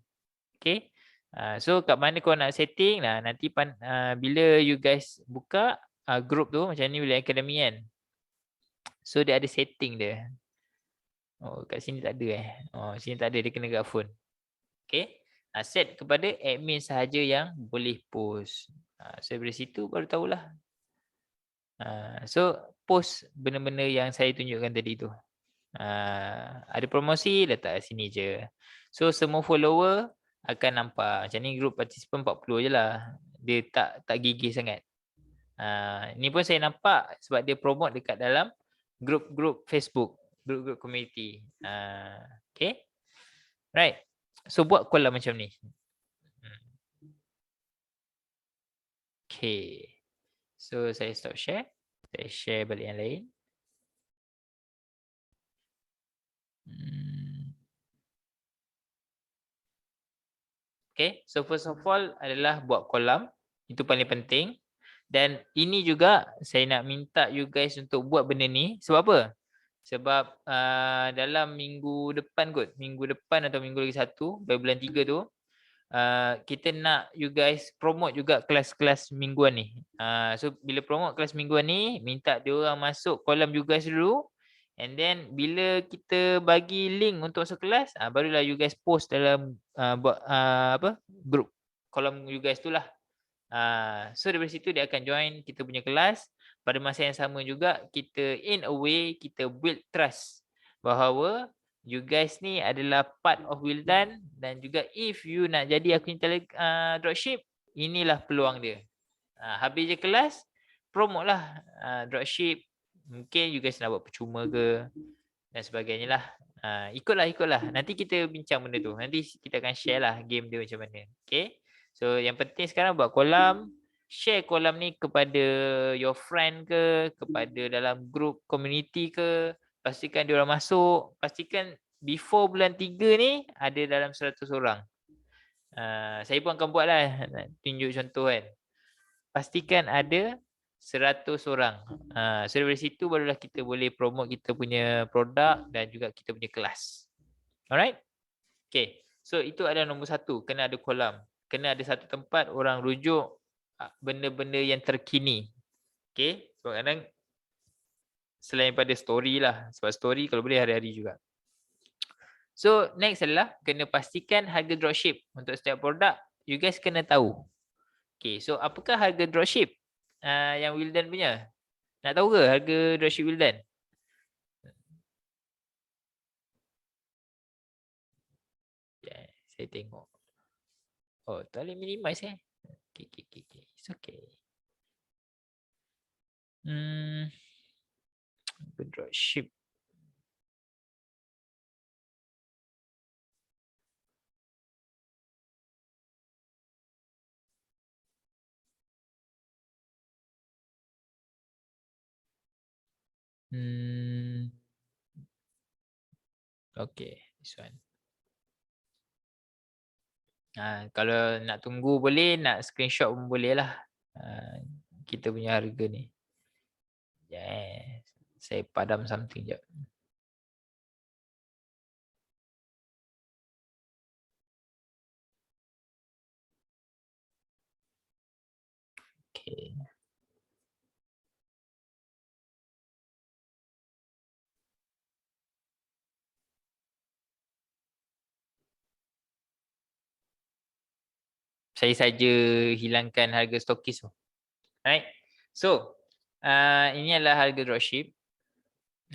Okay. So kat mana kau nak setting lah. Nanti bila you guys buka group tu macam ni Wildan Academy kan. So dia ada setting dia. Oh kat sini tak ada sini tak ada, dia kena kat phone. Okay. Set kepada admin sahaja yang boleh post. So dari situ baru tahulah. So post benda-benda yang saya tunjukkan tadi tu. Ada promosi letak sini je. So semua follower akan nampak. Macam ni group participant 40 je lah. Dia tak gigih sangat. Ni pun saya nampak sebab dia promote dekat dalam grup-grup Facebook, grup-grup community. Okay. Right. So buat call lah macam ni. Okay. So saya stop share. Saya share balik yang lain. Okay. So first of all adalah buat kolam. Itu paling penting. Dan ini juga saya nak minta you guys untuk buat benda ni. Sebab apa? Sebab dalam minggu depan kot. Minggu depan atau minggu lagi satu. Bulan 3 tu. Kita nak you guys promote juga kelas-kelas mingguan ni. So bila promote kelas mingguan ni, minta dia orang masuk kolam you guys dulu. And then bila kita bagi link untuk masuk kelas, barulah you guys post dalam group kolom you guys tu lah. So dari situ dia akan join kita punya kelas. Pada masa yang sama juga kita in a way kita build trust bahawa you guys ni adalah part of Wildan, dan juga if you nak jadi aku dropship, inilah peluang dia. Habis je kelas, promote lah dropship. Mungkin you guys nak buat percuma ke dan sebagainya lah. Ikutlah. Nanti kita bincang benda tu. Nanti kita akan share lah game dia macam mana. Okay. So yang penting sekarang buat kolam. Share kolam ni kepada your friend ke, kepada dalam group community ke. Pastikan dia orang masuk. Pastikan before bulan 3 ni ada dalam 100 orang. Saya pun akan buat lah. Tunjuk contoh kan. Pastikan ada 100 orang. So dari situ barulah kita boleh promote kita punya produk dan juga kita punya kelas. Alright? Okay. So itu adalah nombor 1. Kena ada kolam. Kena ada satu tempat orang rujuk benda-benda yang terkini. Okay. Sebab kadang selain pada story lah. Sebab story kalau boleh hari-hari juga. So next adalah kena pastikan harga dropship. Untuk setiap produk you guys kena tahu. Okay. So apakah harga dropship? Yang Wildan punya. Nak tahu ke harga dropship Wildan? Saya tengok. Oh, tak boleh minimize Okay. It's okay. Dropship. Okay, this one. Kalau nak tunggu boleh, nak screenshot pun boleh lah. Kita punya harga ni. Yes. Saya padam something jap. Okay. Saya saja hilangkan harga stokis tu. Alright. So, ini adalah harga dropship.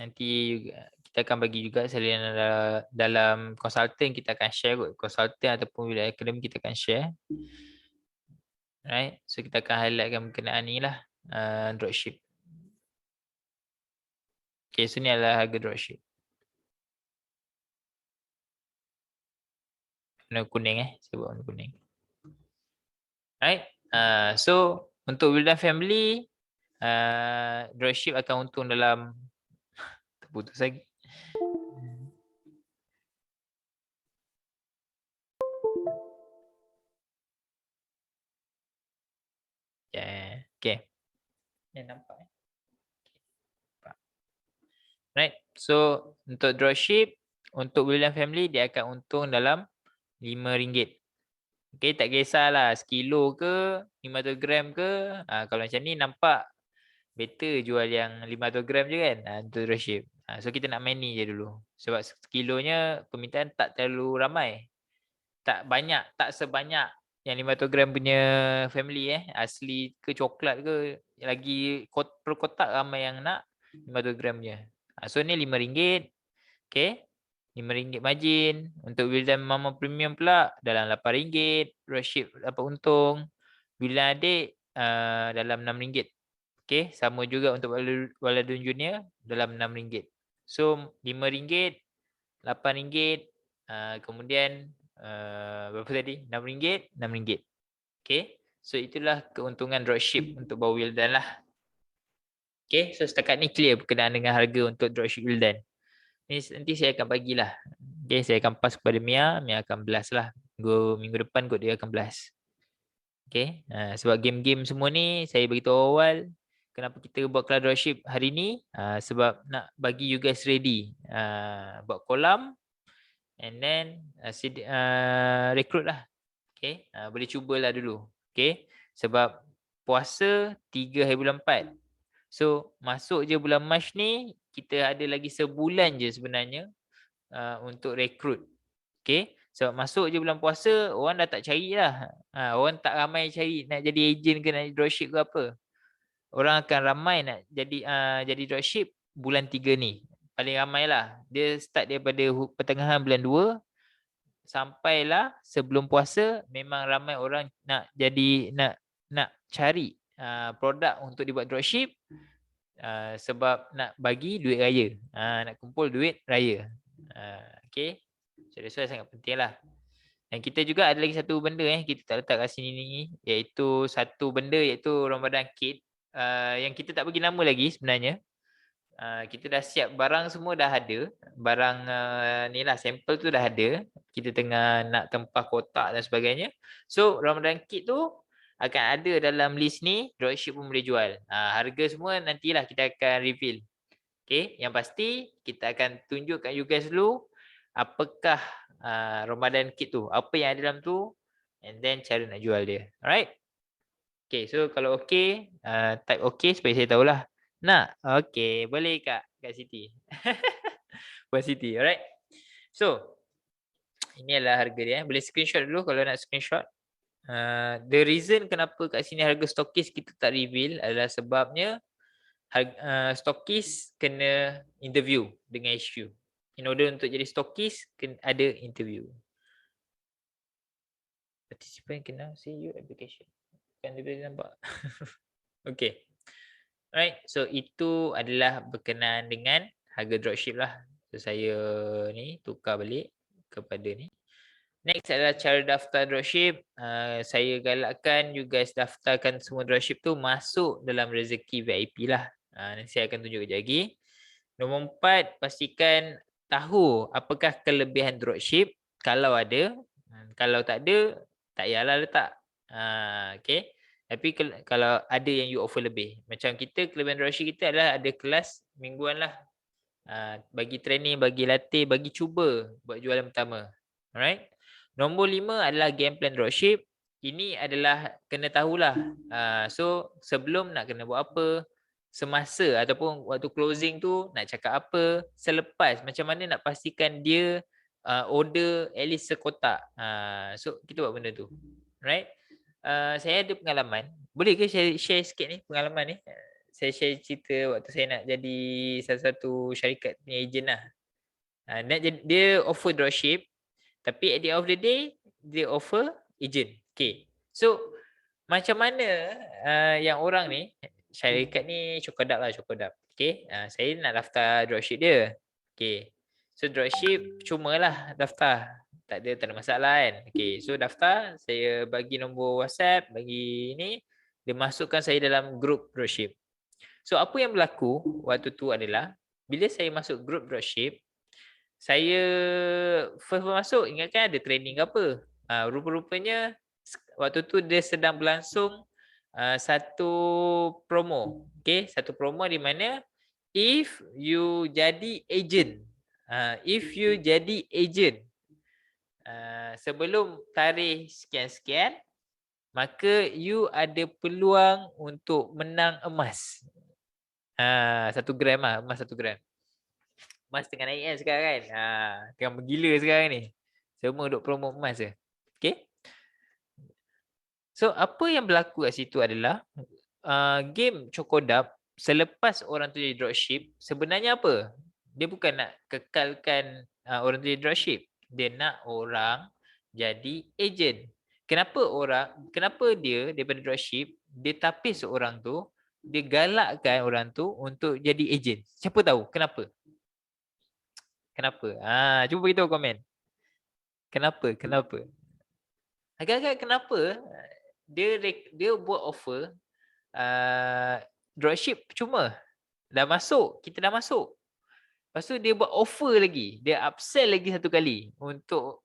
Nanti kita akan bagi juga salinan dalam konsultan, kita akan share kot. Konsultan ataupun wilayah akademi kita akan share. Alright. So kita akan highlightkan berkenaan ni lah. Dropship. Okay, so ni adalah harga dropship. Warna kuning saya buat warna kuning. Alright. So untuk Wildan family, dropship akan untung dalam terputus lagi. Okay. Yang nampak Right. So untuk dropship, untuk Wildan family dia akan untung dalam RM5. Okay, tak kisahlah sekilo ke 500 gram ke. Kalau macam ni nampak better jual yang 500 gram je kan, untuk dropship. So kita nak main ni je dulu. Sebab sekilonya permintaan tak terlalu ramai. Tak banyak, tak sebanyak yang 500 gram punya family asli ke coklat ke, lagi per kotak ramai yang nak 500 gram je. So ni RM5. Okay. RM5 margin. Untuk Wildan Mama Premium pula dalam RM8. Dropship dapat untung. Wildan Adik dalam RM6. Okay. Sama juga untuk Waladun Junior dalam RM6. So RM5, RM8, kemudian berapa tadi? RM6, RM6. Okay. So itulah keuntungan dropship untuk bawah Wildan lah. Okay. So setakat ni clear berkenaan dengan harga untuk dropship Wildan. Nanti saya akan bagilah. Okay, saya akan pass kepada Mia. Mia akan blast lah. Minggu depan kot dia akan blast. Okay. Sebab game-game semua ni saya beritahu awal. Kenapa kita buat kelas dropship hari ni. Sebab nak bagi you guys ready. Buat kolam. And then recruit lah. Okay. Boleh cubalah dulu. Okay. Sebab puasa 3 hari bulan 4. So masuk je bulan Mac ni. kita ada lagi sebulan je sebenarnya untuk rekrut. Okay. Sebab masuk je bulan puasa, orang dah tak cari lah. Orang tak ramai cari nak jadi ejen ke nak jadi dropship ke apa. Orang akan ramai nak jadi dropship bulan 3 ni. Paling ramai lah. Dia start daripada pertengahan bulan 2 sampailah sebelum puasa, memang ramai orang nak cari produk untuk dibuat dropship sebab nak bagi duit raya. Nak kumpul duit raya. Okay. So that's why sangat penting lah. Dan kita juga ada lagi satu benda kita tak letak kat sini ni, iaitu satu benda iaitu Ramadan Kit yang kita tak bagi nama lagi sebenarnya. Kita dah siap barang semua dah ada. Barang ni lah sampel tu dah ada. Kita tengah nak tempah kotak dan sebagainya. So Ramadan Kit tu akan ada dalam list ni, dropship pun boleh jual. Harga semua nantilah kita akan reveal. Okay, yang pasti kita akan tunjukkan you guys dulu apakah Ramadan Kit tu, apa yang ada dalam tu, and then cara nak jual dia. Alright. Okay, so kalau okay, type okay supaya saya tahulah. Nak? Okay, boleh Kak Siti. Puan Siti, alright. So, ini adalah harga dia. Boleh screenshot dulu kalau nak screenshot. The reason kenapa kat sini harga stokis kita tak reveal adalah sebabnya stokis kena interview dengan HQ. In order untuk jadi stokis, kena ada interview. Participant kena see you application. Kan dia boleh nampak. Okay. Alright, so itu adalah berkenaan dengan harga dropship lah. So saya ni tukar balik kepada ni. Next adalah cara daftar dropship. Saya galakkan you guys daftarkan semua dropship tu masuk dalam rezeki VIP lah. Nanti saya akan tunjuk kejap lagi. Nombor 4, pastikan tahu apakah kelebihan dropship. Kalau ada, kalau tak ada, tak payahlah letak. Okay. Tapi kalau ada yang you offer lebih. Macam kita, kelebihan dropship kita adalah ada kelas mingguan lah. Bagi training, bagi latih, bagi cuba buat jualan pertama. Alright. Nombor 5 adalah game plan dropship. Ini adalah kena tahulah. So sebelum nak kena buat apa, semasa ataupun waktu closing tu nak cakap apa, selepas macam mana nak pastikan dia order at least sekotak. So kita buat benda tu. Right. Saya ada pengalaman. Boleh ke share sikit ni pengalaman ni? Saya share cerita waktu saya nak jadi salah satu syarikat punya ejen lah. Dia offer dropship, tapi at the end of the day dia offer ejen. Okay. So macam mana yang orang ni, syarikat ni Cokodap lah, Cokodap. Okay. Saya nak daftar dropship dia. Okay. So dropship cumalah daftar. Tak ada masalah kan. Okay, so daftar, saya bagi nombor WhatsApp, bagi ni, dia masukkan saya dalam group dropship. So apa yang berlaku waktu tu adalah, bila saya masuk group dropship, saya first masuk, ingatkan ada training ke apa. Rupa-rupanya waktu tu dia sedang berlangsung satu promo. Okay, satu promo di mana if you jadi agent, sebelum tarikh sekian-sekian, maka you ada peluang untuk menang emas. 1 gram lah, emas 1 gram. Emas tengah naik kan sekarang kan. Tengah menggila sekarang ni. Semua duk promo emas je. Okay. So apa yang berlaku kat situ adalah game Cokodap, selepas orang tu jadi dropship, sebenarnya apa? Dia bukan nak kekalkan orang tu jadi dropship. Dia nak orang jadi ejen. Kenapa dia daripada dropship, dia tapis orang tu, dia galakkan orang tu untuk jadi ejen. Siapa tahu kenapa? Kenapa? Cuba beritahu komen. Kenapa? Agak-agak kenapa dia buat offer dropship cuma. Dah masuk, kita dah masuk. Lepas tu dia buat offer lagi. Dia upsell lagi satu kali untuk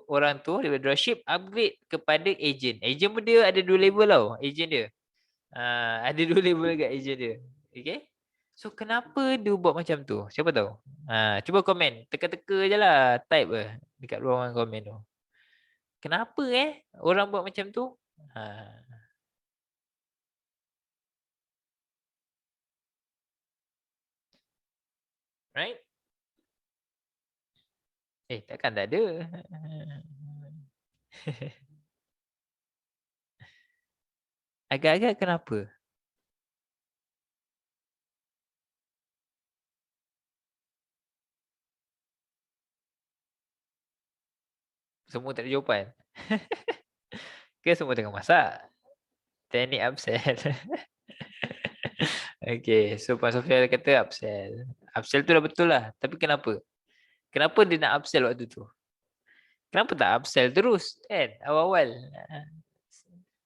orang tu daripada dropship upgrade kepada agent. Agent pun dia ada 2 level tau, agent dia. Ada 2 level kat agent dia. Okay. So kenapa dia buat macam tu? Siapa tahu? Cuba komen. Teka-teka je lah. Type je dekat ruangan komen tu. Kenapa orang buat macam tu? Right? Takkan tak ada. Agak-agak kenapa? Semua tak ada jawapan? Ke semua tengah masak? Teknik upsell. Okay, so Puan Sofia kata upsell. Upsell tu dah betul lah. Tapi kenapa? Kenapa dia nak upsell waktu tu? Kenapa tak upsell terus kan awal-awal?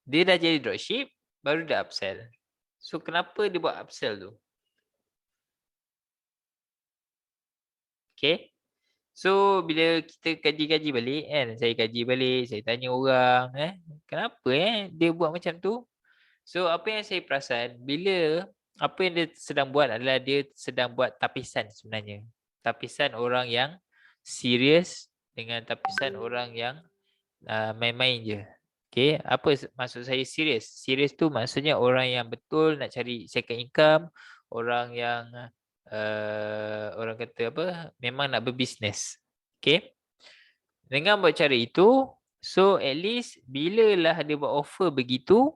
Dia dah jadi dropship, baru dia upsell. So kenapa dia buat upsell tu? Okay. So bila kita kaji-kaji balik kan, saya kaji balik, saya tanya orang kenapa dia buat macam tu? So apa yang saya perasan, bila apa yang dia sedang buat adalah dia sedang buat tapisan sebenarnya. Tapisan orang yang serius dengan tapisan orang yang main-main je. Okay, apa maksud saya serius? Serius tu maksudnya orang yang betul nak cari second income, orang yang orang kata apa, memang nak berbisnes. Okay, dengan buat cara itu, so at least bila lah dia buat offer begitu,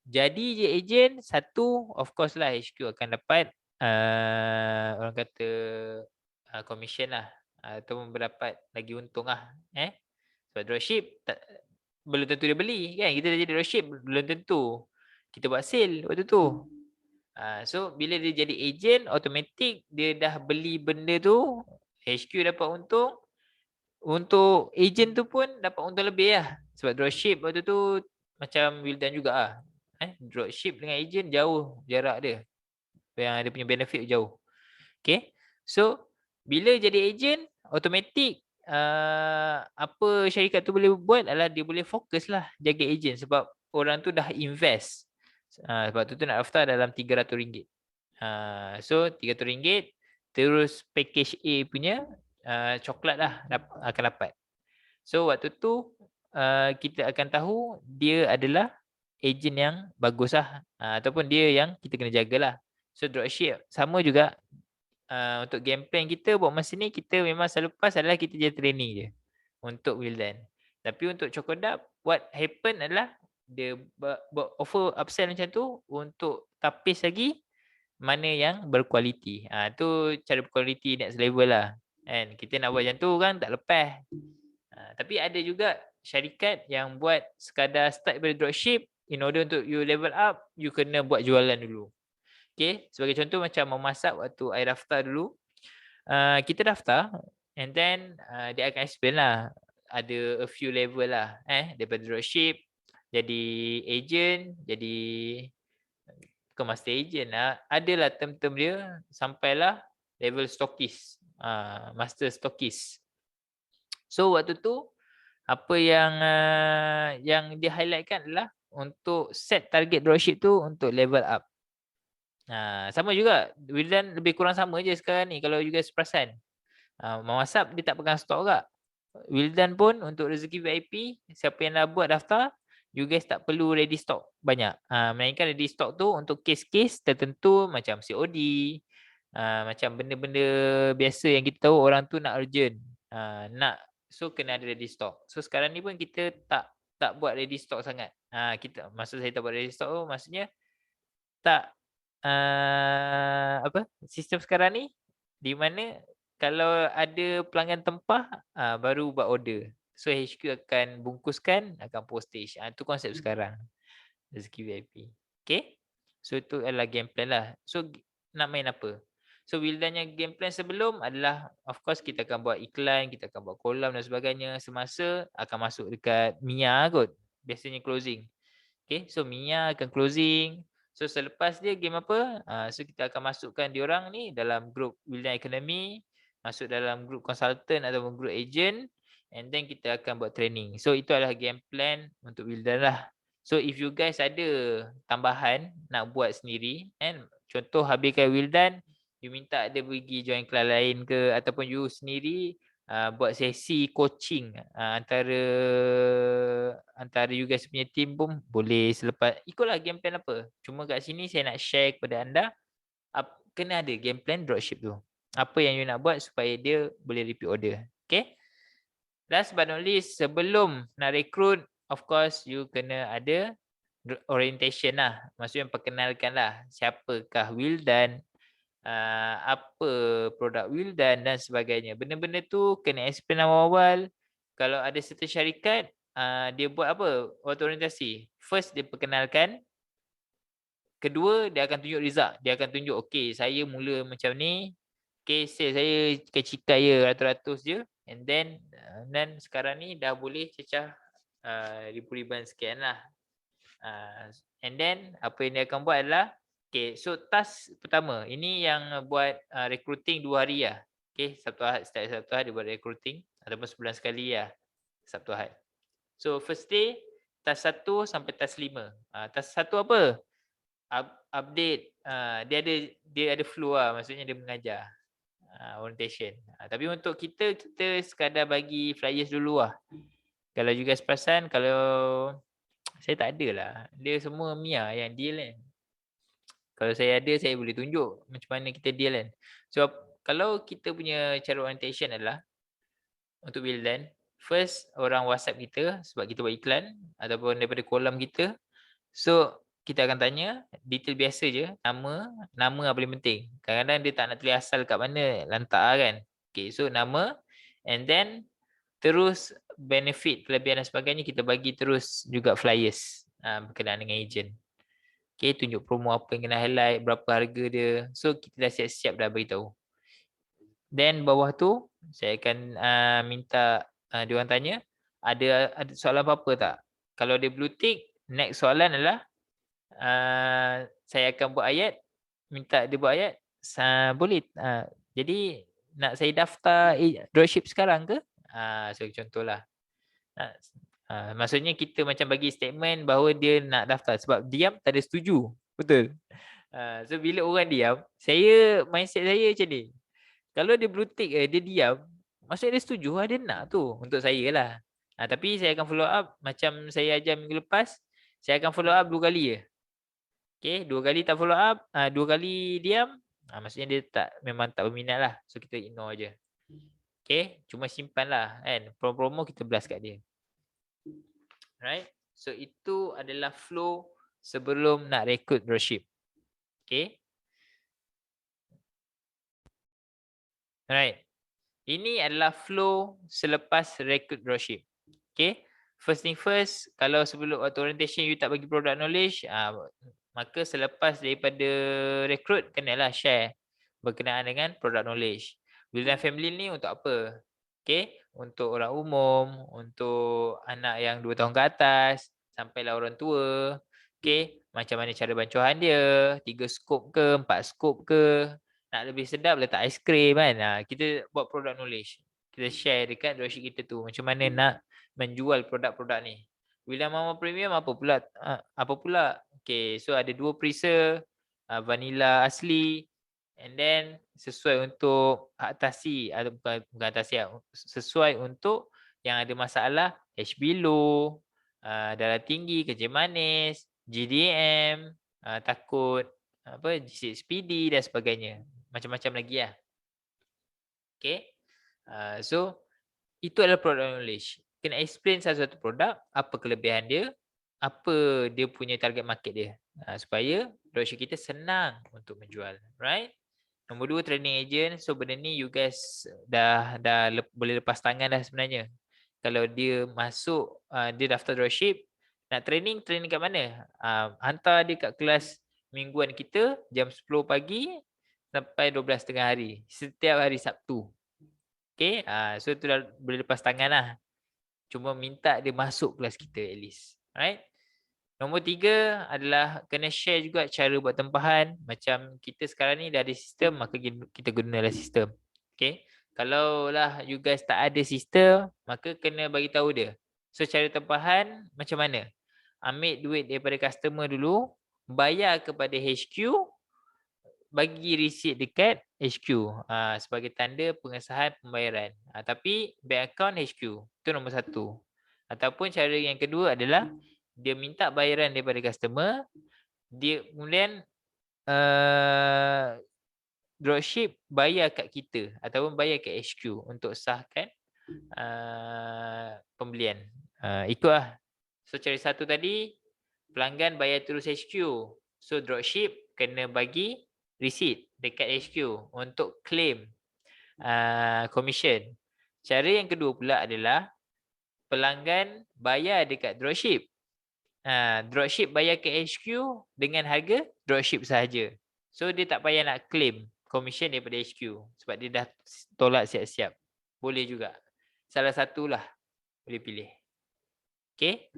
jadi je ejen satu, of course lah HQ akan dapat orang kata commission lah, ataupun berdapat lagi untung lah. Sebab dropship belum tentu dia beli kan, kita dah jadi dropship belum tentu kita buat sale waktu tu. So bila dia jadi ejen, automatik dia dah beli benda tu, HQ dapat untung, untuk ejen tu pun dapat untung lebih lah. Sebab dropship waktu tu macam Wildan juga lah. Dropship dengan ejen jauh jarak dia, yang dia punya benefit jauh. Okay, so bila jadi ejen, automatik apa syarikat tu boleh buat adalah dia boleh fokus lah jaga ejen, sebab orang tu dah invest. Sebab tu nak daftar dalam RM300. So RM300 terus package A punya coklat lah akan dapat. So waktu tu kita akan tahu dia adalah ejen yang bagus lah, ataupun dia yang kita kena jagalah. So dropship sama juga. Untuk game plan kita buat masa ni, kita memang selalu pas adalah kita je training je untuk Wildan. Tapi untuk Chokodub, what happen adalah dia buat offer upsell macam tu untuk tapis lagi mana yang berkualiti. Tu cara berkualiti next level lah. Kan kita nak buat macam tu kan tak lepas. Tapi ada juga syarikat yang buat sekadar start dari dropship, in order untuk you level up, you kena buat jualan dulu. Okay, sebagai contoh macam memasak waktu I daftar dulu, kita daftar and then dia akan explain lah, ada a few level lah, daripada dropship jadi agent, jadi bukan master agent lah, adalah term-term dia sampailah level stockist, master stockist. So waktu tu apa yang dia highlightkan adalah untuk set target dropship tu untuk level up. Sama juga Wildan, lebih kurang sama je sekarang ni kalau you guys perasan. Mewasap dia tak pegang stok juga. Wildan pun untuk rezeki VIP, siapa yang dah buat daftar, you guys tak perlu ready stock banyak. Melainkan ready stock tu untuk kes-kes tertentu macam COD, macam benda-benda biasa yang kita tahu orang tu nak urgent, so kena ada ready stock. So sekarang ni pun kita tak buat ready stock sangat. Maksud saya tak buat ready stock tu maksudnya tak sistem sekarang ni di mana kalau ada pelanggan tempah baru buat order. So HQ akan bungkuskan, akan postage. Itu konsep sekarang rezeki VIP. Okay, so itu adalah game plan lah. So nak main apa? So Wildannya game plan sebelum adalah of course kita akan buat iklan, kita akan buat kolam dan sebagainya. Semasa akan masuk dekat Mia kot, biasanya closing. Okay, so Mia akan closing. So selepas dia game apa, so kita akan masukkan diorang ni dalam grup Wildan Academy, masuk dalam grup consultant ataupun grup agent, and then kita akan buat training. So itu adalah game plan untuk Wildan lah. So if you guys ada tambahan nak buat sendiri, kan, contoh habiskan Wildan, you minta dia pergi join kelas lain ke, ataupun you sendiri buat sesi coaching antara you guys punya team pun boleh. Selepas ikutlah game plan apa. Cuma kat sini saya nak share kepada anda, kena ada game plan dropship tu. apa yang you nak buat supaya dia boleh repeat order. Okay. Last but not least, sebelum nak recruit, of course you kena ada orientation lah. Maksudnya perkenalkan lah siapakah Wildan, apa produk Wildan dan sebagainya. Benda-benda tu kena explain awal-awal. Kalau ada satu syarikat, dia buat apa? Waktu orientasi. First dia perkenalkan. Kedua, dia akan tunjuk result. Dia akan tunjuk, okay, saya mula macam ni. Okay, sales saya cikai ya ratus-ratus je. And then sekarang ni dah boleh cecah ribu-ribuan sekian lah. And then apa yang dia akan buat adalah, okay, so task pertama, ini yang buat recruiting 2 hari lah. Okay, Sabtu Ahad, setiap Sabtu Ahad dia buat recruiting ataupun sebulan sekali lah, Sabtu Ahad. So first day, task 1 sampai task 5. Task 1 apa? Update, dia ada flow lah, maksudnya dia mengajar. Orientation. Tapi untuk kita sekadar bagi flyers dulu lah. Kalau you guys perasan, kalau saya tak ada lah. Dia semua Mia yang deal kan. Kalau saya ada, saya boleh tunjuk macam mana kita deal kan. So, kalau kita punya cara orientation adalah untuk Wildan, first orang WhatsApp kita sebab kita buat iklan ataupun daripada kolam kita. So, kita akan tanya detail biasa je, nama yang paling penting. Kadang-kadang dia tak nak tulis asal kat mana, lantak lah kan. Okay, so nama, and then terus benefit, kelebihan dan sebagainya kita bagi terus juga flyers berkenaan dengan agent. Okay, tunjuk promo apa yang kena highlight, berapa harga dia. So, kita dah siap-siap dah beritahu. Then bawah tu, saya akan minta diorang tanya, ada soalan apa-apa tak? Kalau dia blue tick, next soalan adalah, saya akan buat ayat, minta dia buat ayat, boleh. Jadi nak saya daftar dropship sekarang ke? So contohlah. Maksudnya kita macam bagi statement bahawa dia nak daftar sebab diam tak ada setuju. Betul. So bila orang diam, mindset saya macam ni. Kalau dia blue tick dia diam, maksudnya dia setuju dia nak tu untuk saya lah. Tapi saya akan follow up macam saya ajar minggu lepas, saya akan follow up 2 kali je. Okay, 2 kali tak follow up, 2 kali diam, maksudnya dia memang tak berminat lah. So kita ignore je. Okay, cuma simpan lah kan. Promo-promo kita blast kat dia. Right, so itu adalah flow sebelum nak rekrut dropship. Okay. Right, ini adalah flow selepas rekrut dropship. Okay, first thing first, kalau sebelum waktu orientation you tak bagi product knowledge, maka selepas daripada rekrut kenalah share berkenaan dengan product knowledge. Wildan Family ni untuk apa? Okay, untuk orang umum, untuk anak yang 2 tahun ke atas, sampailah orang tua. Okay, macam mana cara bancuhan dia, 3 skop ke, 4 skop ke. Nak lebih sedap letak aiskrim kan. Kita buat product knowledge. Kita share dekat dropship kita tu. Macam mana nak menjual produk-produk ni. Wildan Mama Premium apa pula? Okay, so ada 2 preset, vanilla asli, and then sesuai untuk atasi, bukan atasi lah, sesuai untuk yang ada masalah HB low, darah tinggi, kencing manis, GDM, takut G6PD dan sebagainya. Macam-macam lagi lah. Okay, so itu adalah product knowledge. Kena explain satu-satu produk, apa kelebihan dia, apa dia punya target market dia, supaya dropship kita senang untuk menjual. Right? Nombor 2, training agent. So benda ni you guys dah boleh lepas tangan dah sebenarnya. Kalau dia masuk, dia daftar dropship, nak training kat mana? Hantar dia kat kelas mingguan kita jam 10 pagi sampai 12 tengah hari. Setiap hari Sabtu. Okay, so tu dah boleh lepas tangan lah. Cuma minta dia masuk kelas kita at least. Alright. Nombor 3 adalah kena share juga cara buat tempahan. Macam kita sekarang ni dah ada sistem, maka kita gunalah sistem. Okay. Kalau lah you guys tak ada sistem, maka kena bagi tahu dia. So cara tempahan macam mana? Ambil duit daripada customer dulu, bayar kepada HQ, bagi receipt dekat HQ sebagai tanda pengesahan pembayaran. Tapi bank account HQ. Itu nombor 1. Ataupun cara yang kedua adalah dia minta bayaran daripada customer, dia kemudian dropship bayar kat kita ataupun bayar kat HQ untuk sahkan pembelian. Ikutlah. So cara satu tadi, pelanggan bayar terus HQ. So dropship kena bagi receipt dekat HQ untuk claim commission. Cara yang kedua pula adalah pelanggan bayar dekat dropship. Dropship bayar ke HQ dengan harga dropship sahaja. So dia tak payah nak claim commission daripada HQ sebab dia dah tolak siap-siap. Boleh juga. Salah satulah boleh pilih. Okay.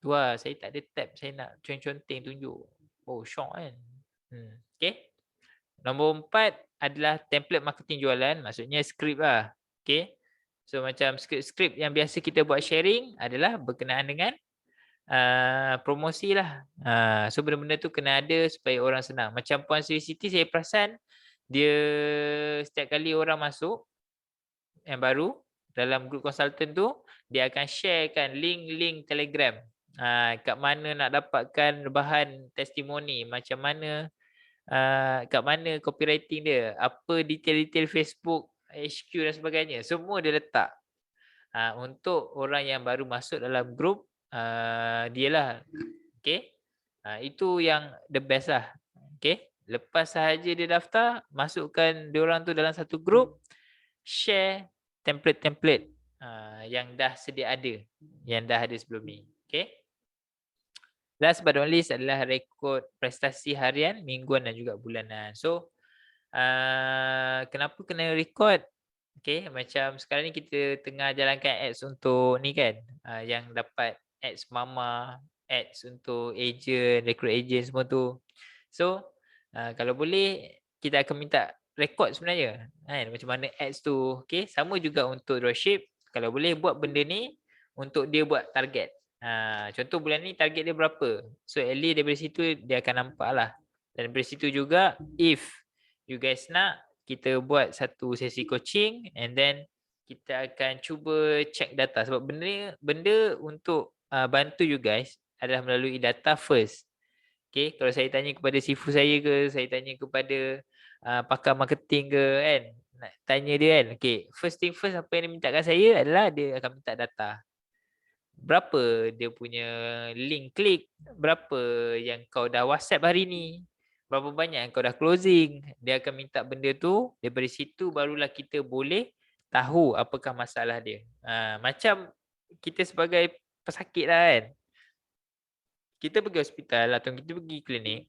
Tu lah, saya tak ada tab, saya nak conteng tunjuk. Oh, syok kan. Okay. Nombor 4 adalah template marketing jualan, maksudnya skrip lah. Okay. So macam skrip yang biasa kita buat sharing adalah berkenaan dengan promosi lah. So benda-benda tu kena ada supaya orang senang. Macam Puan Sri Siti, saya perasan dia setiap kali orang masuk yang baru dalam grup konsultan tu, dia akan sharekan link-link Telegram. Kat mana nak dapatkan bahan testimoni, macam mana kat mana copywriting dia, apa detail-detail Facebook, HQ dan sebagainya. Semua dia letak. Untuk orang yang baru masuk dalam grup, dia lah. Okay. Itu yang the best lah. Okay. Lepas sahaja dia daftar, masukkan diorang tu dalam satu grup, share template-template yang dah sedia ada, yang dah ada sebelum ni. Okay. Last but not least adalah rekod prestasi harian, mingguan dan juga bulanan. So, kenapa kena rekod? Okay, macam sekarang ni kita tengah jalankan ads untuk ni kan, yang dapat ads mama, ads untuk agent, recruit agent semua tu. So, kalau boleh kita akan minta rekod sebenarnya kan, macam mana ads tu. Okay, sama juga untuk dropship. Kalau boleh buat benda ni untuk dia buat target. Contoh bulan ni target dia berapa. So at least daripada situ dia akan nampak lah. Dan daripada situ juga, if you guys nak, kita buat satu sesi coaching and then kita akan cuba check data. Sebab benda untuk bantu you guys adalah melalui data first. Okay, kalau saya tanya kepada sifu saya ke, saya tanya kepada pakar marketing ke kan, nak tanya dia kan, okay, first thing first apa yang dia minta kat saya adalah dia akan minta data. Berapa dia punya link klik, berapa yang kau dah WhatsApp hari ni, berapa banyak yang kau dah closing. Dia akan minta benda tu, daripada situ barulah kita boleh tahu apakah masalah dia. Macam kita sebagai pesakit lah kan, kita pergi hospital atau kita pergi klinik,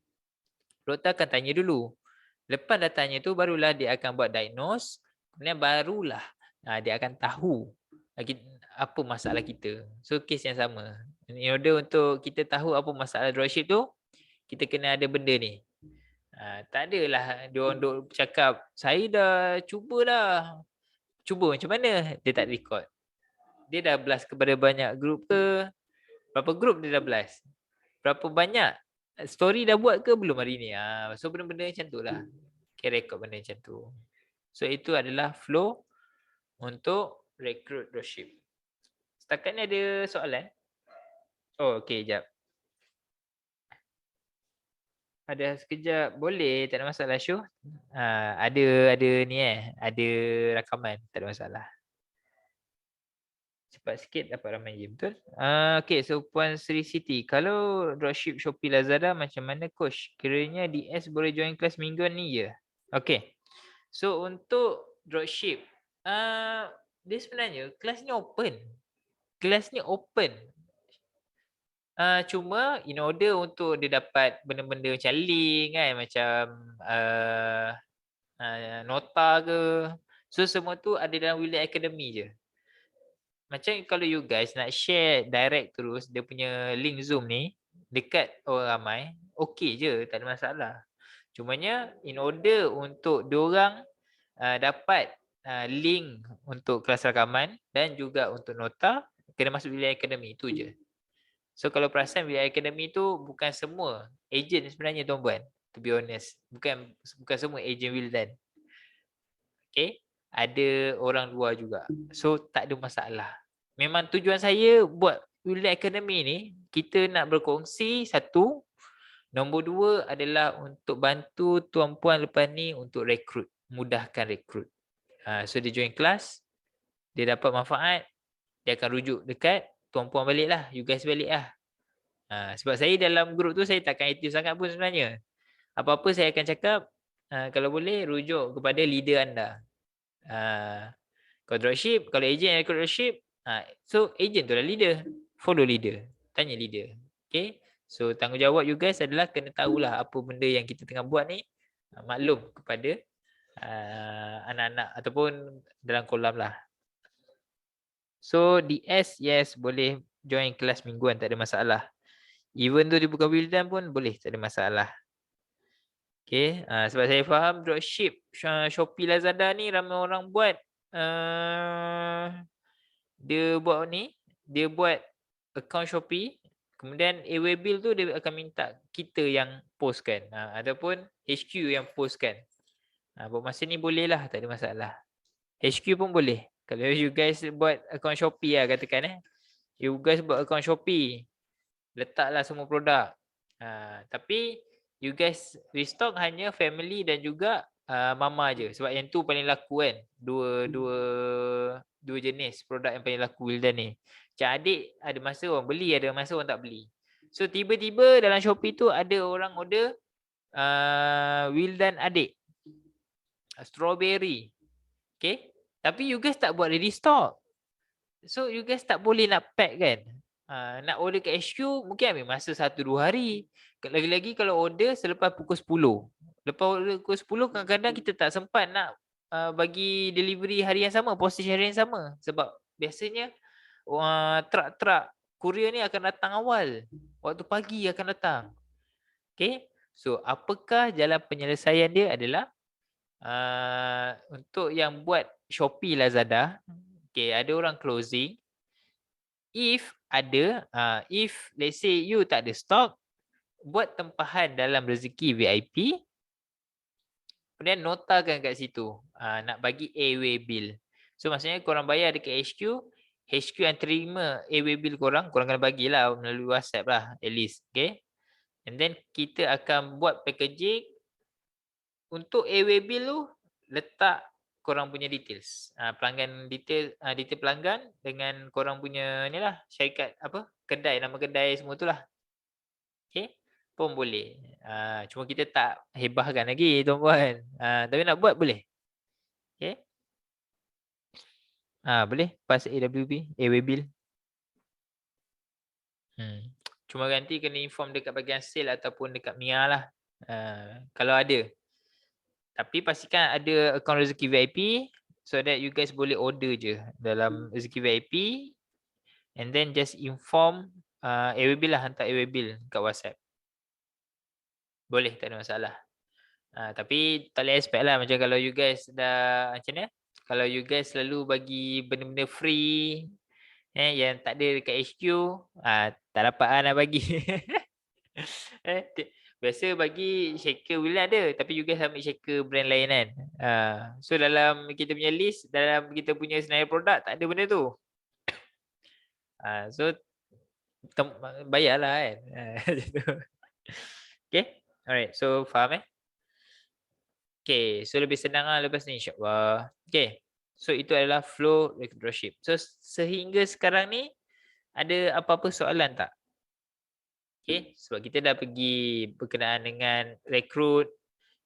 doktor akan tanya dulu. Lepas dah tanya tu barulah dia akan buat diagnose, kemudian barulah dia akan tahu apa masalah kita. So kes yang sama. In order untuk kita tahu apa masalah dropship tu, kita kena ada benda ni. Tak adalah dia orang duk cakap, saya dah cuba dah. Cuba macam mana? Dia tak record. Dia dah blast kepada banyak grup ke? Berapa grup dia dah blast? Berapa banyak story dah buat ke belum hari ni? So benda-benda macam tu lah. Okay, record benda macam tu. So itu adalah flow untuk recruit dropship. Setakat ni ada soalan? Oh, okay, jap. Ada sekejap. Boleh, tak ada masalah, Syuh. Ada ni ada rakaman, tak ada masalah. Cepat sikit dapat ramai je, betul? Okay, so Puan Sri Siti, kalau dropship Shopee Lazada macam mana coach? Kiranya DS boleh join kelas mingguan ni je. Okay. So untuk dropship, dia sebenarnya kelas ni open. Kelas ni open. Cuma in order untuk dia dapat benda-benda macam link kan, macam nota ke, so semua tu ada dalam William Academy je. Macam kalau you guys nak share direct terus dia punya link Zoom ni dekat orang ramai, okey je, tak ada masalah. Cumanya in order untuk diorang dapat link untuk kelas rakaman dan juga untuk nota, kena masuk William Academy, tu je. So kalau perasan William Academy tu bukan semua agent sebenarnya tuan-puan, to be honest. Bukan semua agent Wildan. Okay, ada orang luar juga. So tak ada masalah. Memang tujuan saya buat Wildan Academy ni, kita nak berkongsi satu, Nombor 2 adalah untuk bantu tuan-puan lepas ni untuk rekrut, mudahkan rekrut. So dia join kelas, dia dapat manfaat, dia akan rujuk dekat tuan-puan balik lah, you guys balik lah. Sebab saya dalam grup tu saya takkan aktif sangat pun sebenarnya. Apa-apa saya akan cakap, kalau boleh rujuk kepada leader anda. Kalau dropship, kalau agent yang dropship, so agent tu lah leader, follow leader, tanya leader. Okay, so tanggungjawab you guys adalah kena tahulah apa benda yang kita tengah buat ni, maklum kepada anak-anak ataupun dalam kolam lah. So DS, yes, boleh join kelas mingguan, tak ada masalah. Even tu dia bukan Wildan pun boleh, tak ada masalah. Okay, sebab saya faham dropship, Shopee, Lazada ni ramai orang buat. Dia buat ni, dia buat account Shopee, kemudian Awebil tu dia akan minta kita yang postkan, ataupun HQ yang postkan. Buat masa ni boleh lah, tak ada masalah. HQ pun boleh. Kalau you guys buat account Shopee lah katakan, you guys buat account Shopee, letaklah semua produk. Tapi you guys restock hanya family dan juga mama je. Sebab yang tu paling laku kan. Dua jenis produk yang paling laku Wildan ni. Macam adik ada masa orang beli, ada masa orang tak beli. So tiba-tiba dalam Shopee tu ada orang order Wildan adik, strawberry. Okay. Tapi you guys tak buat ready stock. So you guys tak boleh nak pack kan. Nak order kat HQ mungkin ambil masa 1-2 hari. Lagi-lagi kalau order selepas pukul 10. Lepas order pukul 10 kadang-kadang kita tak sempat nak bagi delivery hari yang sama, postage hari yang sama. Sebab biasanya truck-truck courier ni akan datang awal. Waktu pagi akan datang. Okay. So apakah jalan penyelesaian dia adalah untuk yang buat Shopee, Lazada, okay, ada orang closing. If ada, if let's say you tak ada stock, buat tempahan dalam rezeki VIP, kemudian notakan kat situ, nak bagi Airway bill. So maksudnya korang bayar dekat HQ, HQ yang terima Airway bill korang kena bagilah melalui WhatsApp lah at least, okay. And then kita akan buat packaging untuk Airway bill tu, letak korang punya details, pelanggan detail pelanggan dengan korang punya ni lah, syarikat apa, kedai, nama kedai semua tu lah. Okay, pun boleh. Cuma kita tak hebahkan lagi tuan-puan. Tapi nak buat boleh. Okay. Boleh pas AWB, Airway bill. Cuma nanti kena inform dekat bahagian sale ataupun dekat Mia lah. Kalau ada. Tapi pastikan ada akaun rezeki VIP so that you guys boleh order je dalam rezeki VIP, and then just inform Airway bill lah, hantar Airway bill kat WhatsApp. Boleh, tak ada masalah. Tapi tak boleh expect lah macam kalau you guys dah macam ni, kalau you guys selalu bagi benda-benda free yang tak ada dekat HQ, tak dapat lah nak bagi. Biasa bagi shaker Wildan ada, tapi you guys ambil shaker brand lain kan. So dalam kita punya list, dalam kita punya senarai produk tak ada benda tu. So bayarlah kan. Okay, alright, so faham Okay, so lebih senang lah lepas ni insyaAllah. Okay, so itu adalah flow dropship. So sehingga sekarang ni ada apa-apa soalan tak? Okay, sebab kita dah pergi berkenaan dengan rekrut,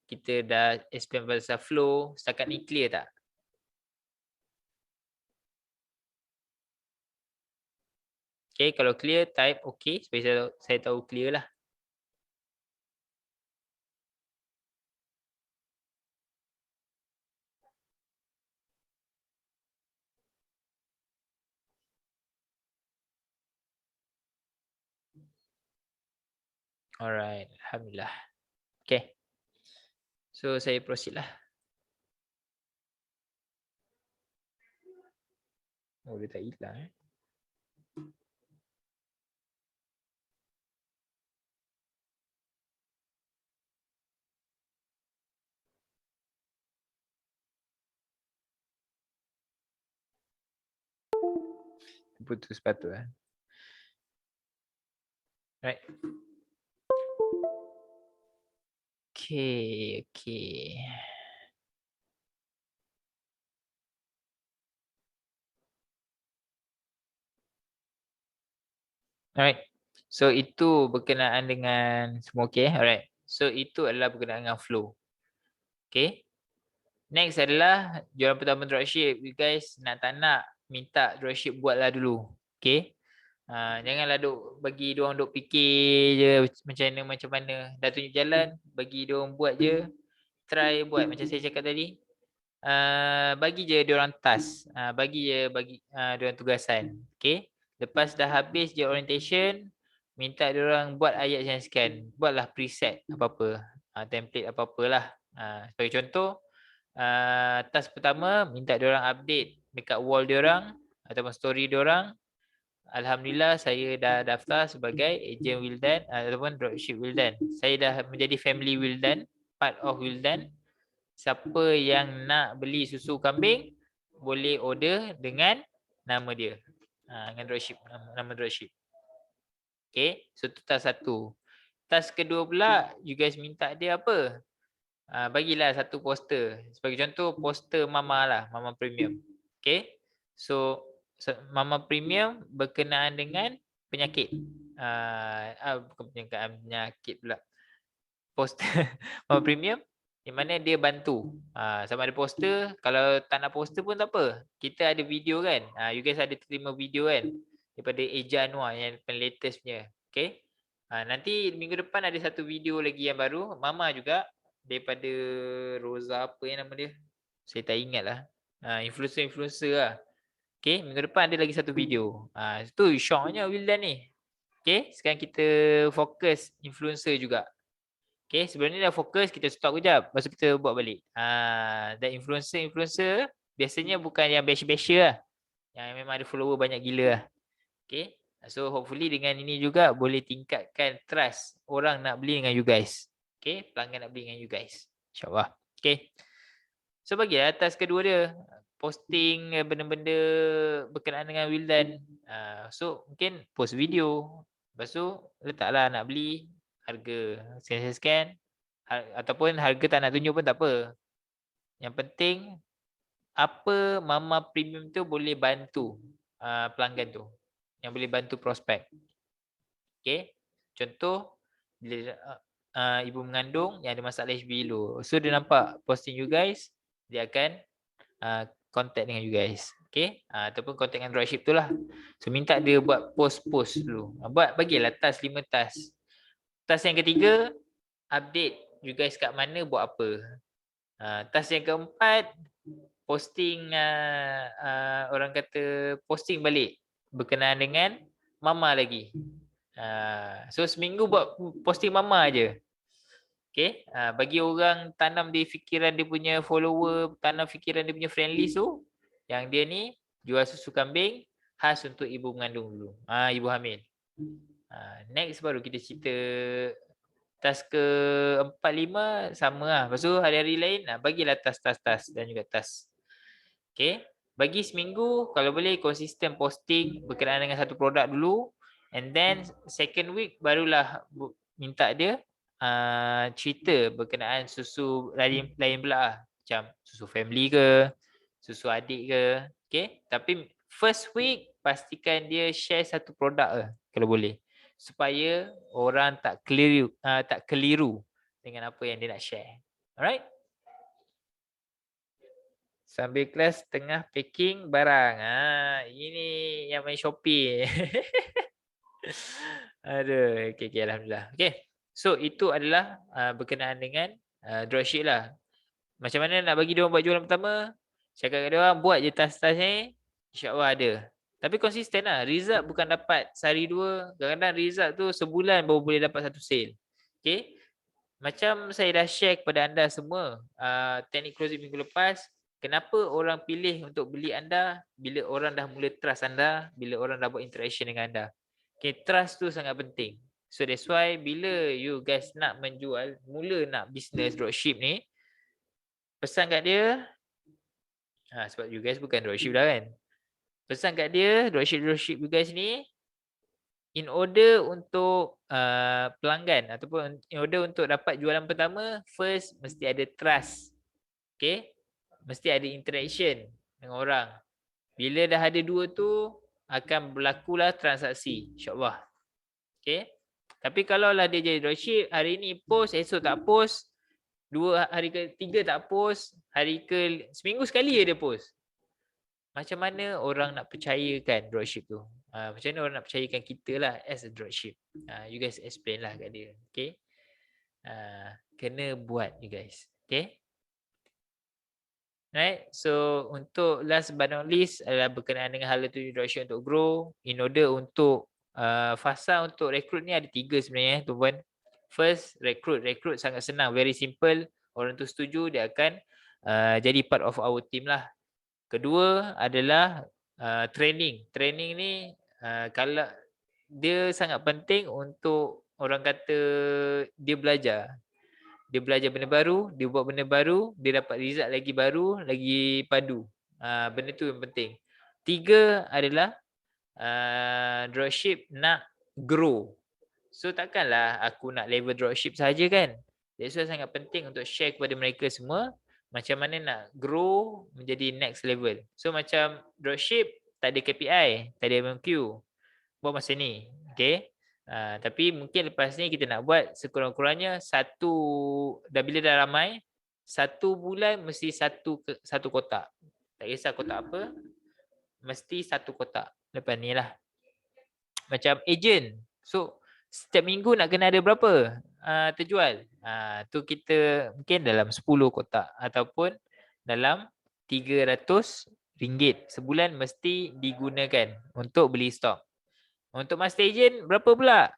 kita dah explain pasal flow, setakat ni clear tak? Okay, kalau clear type okay supaya saya tahu clear lah. Alright, alhamdulillah. Okay, so saya proceed lah. Oh, dia tak hilang putus sepatu Right. Okay. Alright. So itu berkenaan dengan semua okay. Alright. So itu adalah berkenaan dengan flow. Okay. Next adalah jualan pertama dropship. You guys nak tak nak minta dropship buatlah dulu. Okay. Janganlah bagi diorang duk fikir je macam mana. Dah tunjuk jalan, bagi diorang buat je. Try buat macam saya cakap tadi. Bagi je diorang task. Bagi diorang tugasan. Okay. Lepas dah habis je orientation, minta diorang buat ayat yang sekian. Buatlah preset apa-apa. Template apa-apalah. Sebagai contoh, task pertama minta diorang update dekat wall diorang ataupun story diorang. Alhamdulillah saya dah daftar sebagai agent Wildan ataupun dropship Wildan. Saya dah menjadi family Wildan, part of Wildan. Siapa yang nak beli susu kambing boleh order dengan nama dia. Dengan dropship, nama dropship. Okay, so tu task satu. Task kedua pula, you guys minta dia apa? Bagilah satu poster. Sebagai contoh, poster Mama lah, Mama Premium. Okay, so Mama Premium berkenaan dengan penyakit. Bukan penyakit pula. Poster Mama Premium di mana dia bantu. Sama ada poster, kalau tak nak poster pun tak apa. Kita ada video kan. You guys ada terima video kan daripada Eja Anwar yang paling latest punya. Okay. Nanti minggu depan ada satu video lagi yang baru. Mama juga daripada Rosa apa yang nama dia. Saya tak ingat lah. Influencer lah. Okay. Minggu depan ada lagi satu video. Itu syoknya Wildan ni. Okay. Sekarang kita fokus influencer juga. Okay, sebelum ni dah fokus, kita stop kejap. Lepas tu kita buat balik. Dan influencer biasanya bukan yang basher lah. Yang memang ada follower banyak gila lah. Okay, so hopefully dengan ini juga boleh tingkatkan trust orang nak beli dengan you guys. Okay, pelanggan nak beli dengan you guys. InsyaAllah. Okay. So bagilah atas kedua dia. Posting benda-benda berkenaan dengan Wildan. So mungkin post video. Lepas tu letaklah nak beli. Harga scan ataupun harga tak nak tunjuk pun tak apa. Yang penting apa Mama Premium tu boleh bantu pelanggan tu. Yang boleh bantu prospek. Okay. Contoh bila ibu mengandung yang ada masalah HB dulu. So dia nampak posting you guys, dia akan contact dengan you guys. Okay. Ataupun contact dengan dropship tu lah. So minta dia buat post-post dulu. Bagilah task 5 task. Task yang ketiga, update you guys kat mana buat apa. Task yang keempat, posting orang kata posting balik berkenaan dengan Mama lagi. So seminggu buat posting Mama aje. Okay, bagi orang tanam di fikiran dia punya follower, tanam fikiran dia punya friend list tu, yang dia ni jual susu kambing khas untuk ibu mengandung dulu. Ibu hamil. Next baru kita cerita task ke 4, 5 sama lah. Lepas tu hari-hari lain bagilah task dan juga task. Okay. Bagi seminggu kalau boleh konsisten posting berkenaan dengan satu produk dulu. And then second week barulah minta dia cerita berkenaan susu lain pula lah. Macam susu family ke, susu adik ke. Okay. Tapi first week pastikan dia share satu produk ke kalau boleh. Supaya orang tak keliru dengan apa yang dia nak share. Alright? Sambil kelas tengah packing barang. Ini yang main Shopee. Aduh, okay, alhamdulillah. Okay. So itu adalah berkenaan dengan dropship lah. Macam mana nak bagi diorang buat jualan pertama? Cakap kat diorang buat je task-task ni. InsyaAllah ada. Tapi konsisten lah. Result bukan dapat sehari dua. Kadang-kadang result tu sebulan baru boleh dapat satu sale. Okay. Macam saya dah share kepada anda semua. Teknik closing minggu lepas. Kenapa orang pilih untuk beli anda? Bila orang dah mula trust anda. Bila orang dah buat interaction dengan anda. Okay. Trust tu sangat penting. So that's why bila you guys nak menjual. Mula nak business dropship ni. Pesan kat dia. Sebab you guys bukan dropship dah kan. Pesan kat dia, dropship you guys ni, in order untuk pelanggan ataupun in order untuk dapat jualan pertama, first mesti ada trust. Okay, mesti ada interaction dengan orang. Bila dah ada dua tu, akan berlakulah transaksi, insyaAllah. Okay, tapi kalau lah dia jadi dropship, hari ni post, esok tak post, hari ketiga tak post, seminggu sekali dia post. Macam mana orang nak percayakan dropship tu? Macam mana orang nak percayakan kita lah as a dropship? You guys explain lah kat dia. Okay. Kena buat you guys. Okay. Right. So untuk last but not least adalah berkenaan dengan hala tuju dropship untuk grow. In order untuk fasa untuk rekrut ni ada 3 sebenarnya tuan. First, rekrut. Rekrut sangat senang. Very simple. Orang tu setuju, dia akan jadi part of our team lah. Kedua adalah training. Training ni kalau dia sangat penting untuk orang kata dia belajar. Dia belajar benda baru, dia buat benda baru, dia dapat result lagi baru, lagi padu. Benda tu yang penting. 3 adalah dropship nak grow. So takkanlah aku nak level dropship saja kan. That's why sangat penting untuk share kepada mereka semua macam mana nak grow menjadi next level. So macam dropship tak ada KPI, tak ada MMQ. Buat masa ni. Okay. Tapi mungkin lepas ni kita nak buat sekurang-kurangnya bila dah ramai, 1 bulan mesti satu kotak. Tak kisah kotak apa, mesti 1 kotak. Lepas ni lah. Macam agent. So setiap minggu nak kena ada berapa terjual. Tu kita mungkin dalam 10 kotak ataupun dalam RM300 sebulan mesti digunakan untuk beli stok. Untuk master agent berapa pula?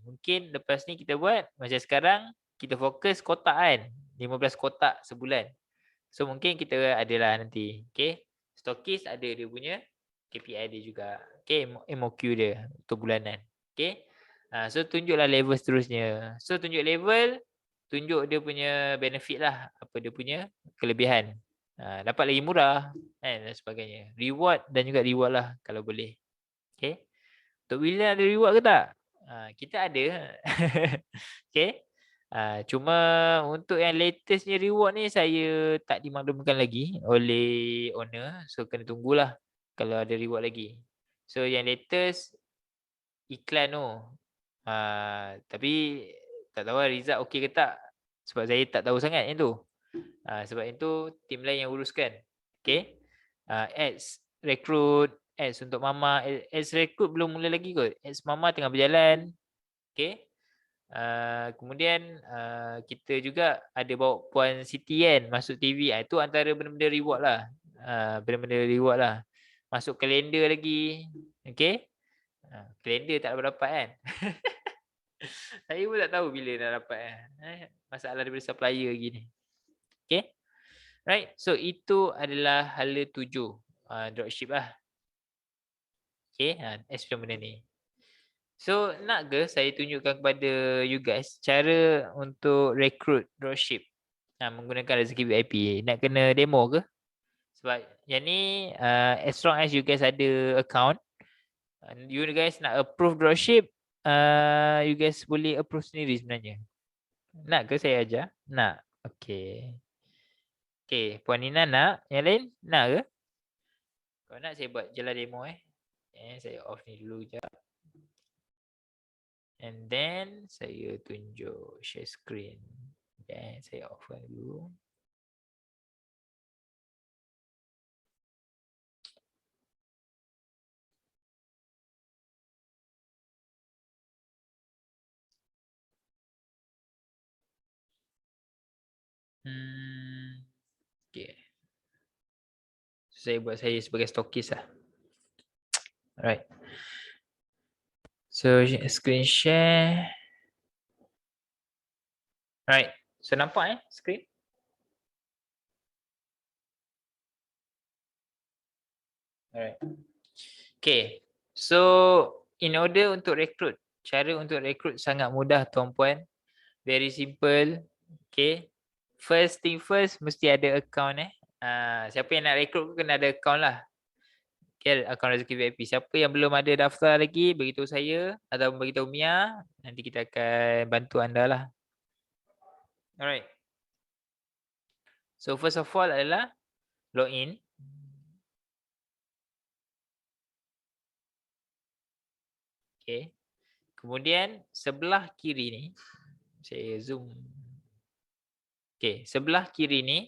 Mungkin lepas ni kita buat macam sekarang kita fokus kotak kan. 15 kotak sebulan. So mungkin kita adalah nanti. Okay. Stokis ada dia punya KPI dia juga. Okay. MOQ dia untuk bulanan. Okay. So tunjuklah level seterusnya. So tunjuk level, tunjuk dia punya benefit lah. Apa dia punya kelebihan. Dapat lagi murah dan sebagainya. Reward dan juga reward lah kalau boleh. Okay. Untuk William ada reward ke tak? Kita ada. Okay. Cuma untuk yang latestnya reward ni saya tak dimaklumkan lagi oleh owner. So kena tunggulah kalau ada reward lagi. So yang latest iklan tu. Tapi tak tahu result okey ke tak. Sebab saya tak tahu sangat yang tu. Sebab itu tim lain yang uruskan. Okay. Ads, rekrut, ads untuk mama. Ads rekrut belum mula lagi kot. Ads mama tengah berjalan. Okay. Kemudian kita juga ada bawa Puan Siti kan masuk TV. Itu antara benda-benda reward lah. Benda-benda reward lah. Masuk kalender lagi. Okay. Kalender tak dapat kan. Saya pun tak tahu bila dah dapat. Masalah daripada supplier lagi ni. Okay. Right. So itu adalah hala 7 dropship lah. Okay. Explain benda ni. So nak ke saya tunjukkan kepada you guys cara untuk recruit dropship menggunakan rezeki VIP. Nak kena demo ke? Sebab yang ni as long as you guys ada account, you guys nak approve dropship, you guys boleh approve sendiri sebenarnya. Nak ke saya ajar? Nak. Okay. Okay. Puan Nina nak? Yang lain nak ke? Kalau nak saya buat jelas demo saya off ni dulu je. And then saya tunjuk share screen. Dan saya off dulu. Okay. Saya buat saya sebagai stokis lah. Alright. So screen share. Alright. So nampak screen? Alright. Okay. So in order untuk rekrut, cara untuk rekrut sangat mudah tuan-puan. Very simple. Okay. First thing first mesti ada account Siapa yang nak rekrut kena ada account lah. Okay, akaun rezeki VIP. Siapa yang belum ada daftar lagi, beritahu saya atau beritahu Mia. Nanti kita akan bantu anda lah. Alright. So first of all adalah login. Okay. Kemudian sebelah kiri ni, saya zoom. Okay, sebelah kiri ni,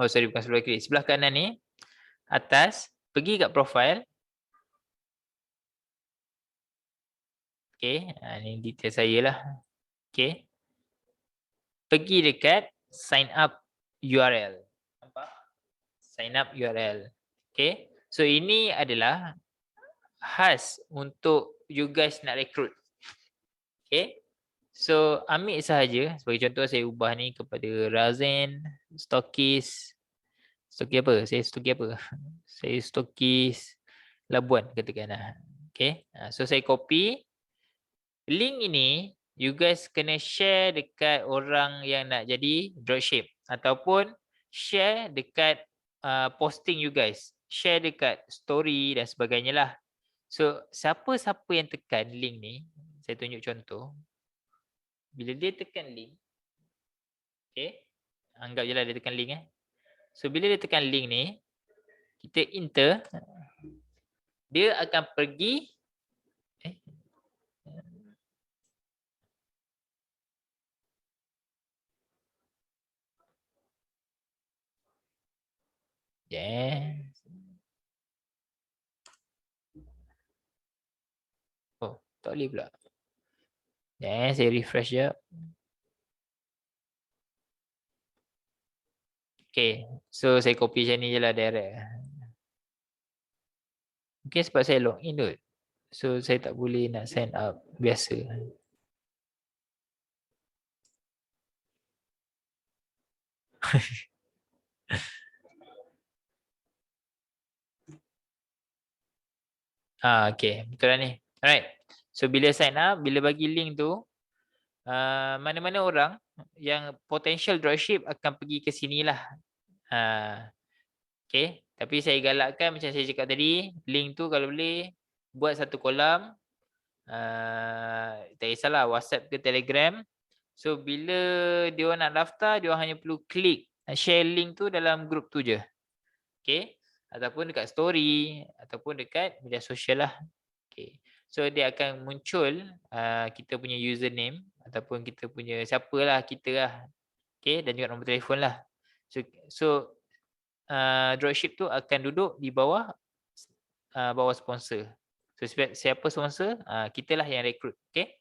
oh sorry bukan sebelah kiri, sebelah kanan ni, atas, pergi kat profile. Okay, ni detail saya lah. Okay. Pergi dekat sign up URL. Nampak? Sign up URL. Okay. So ini adalah khas untuk you guys nak rekrut. Okay. So ambil sahaja, sebagai contoh saya ubah ni kepada Razen, Stokis. Stokis apa? Saya Stokis apa? Saya Stokis Labuan katakanlah. Okay. So saya copy. Link ini you guys kena share dekat orang yang nak jadi dropship. Ataupun share dekat posting you guys. Share dekat story dan sebagainya lah. So siapa-siapa yang tekan link ni, saya tunjuk contoh. Bila dia tekan link, okay, anggap je lah dia tekan link So bila dia tekan link ni, kita enter, dia akan pergi Oh, tak boleh pula. Saya refresh je. Okay, so saya copy macam ni je lah direct. Mungkin sebab saya login tu. So saya tak boleh nak sign up biasa. Okay, betul lah ni. Alright. So bila sign up, bila bagi link tu, mana-mana orang yang potential dropship akan pergi ke sini lah. Okay, tapi saya galakkan macam saya cakap tadi, link tu kalau boleh buat satu kolam. Tak kisahlah WhatsApp ke Telegram. So bila dia orang nak daftar, dia orang hanya perlu klik share link tu dalam grup tu je. Okay, ataupun dekat story ataupun dekat media sosial lah. Okay, so dia akan muncul kita punya username ataupun kita punya siapalah kita lah. Okay, dan juga nombor telefon lah. So dropship tu akan duduk di bawah bawah sponsor. So siapa sponsor, kita lah yang rekrut. Okay,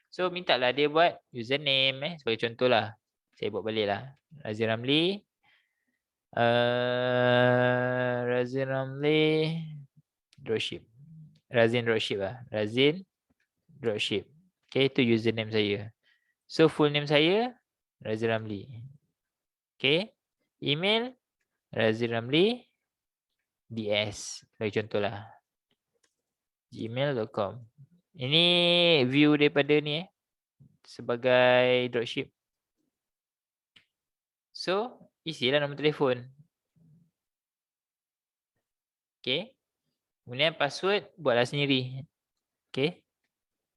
so minta lah dia buat username sebagai contoh lah. Saya buat balik lah. Razin Ramli. Razin Ramli dropship. Razin dropship lah. Razin dropship. Okay, itu username saya. So full name saya Razin Ramli. Okay, email Razin Ramli DS sebagai contoh lah. gmail.com. Ini view daripada ni sebagai dropship. So isilah nombor telefon. Okay. Kemudian password buatlah sendiri. Okay.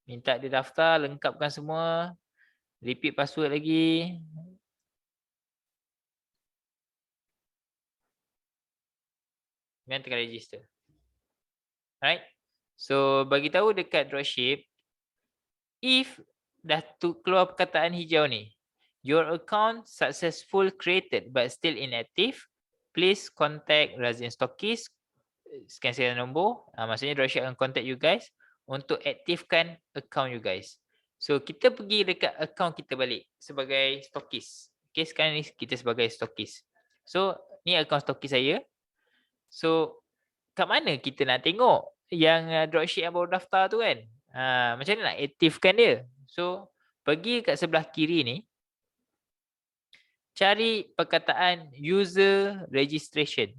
Minta dia daftar, lengkapkan semua. Repeat password lagi. Kemudian tekan register. Alright. So bagi tahu dekat dropship, if dah keluar perkataan hijau ni, your account successful created but still inactive, please contact Razin Stokis. Sekian sekian nombor. Maksudnya dropship akan contact you guys untuk aktifkan account you guys. So kita pergi dekat account kita balik sebagai stokis. Okay, sekarang ni kita sebagai stokis. So ni account stokis saya. So kat mana kita nak tengok yang dropship yang baru daftar tu kan? Macam mana nak aktifkan dia? So pergi kat sebelah kiri ni, cari perkataan user registration.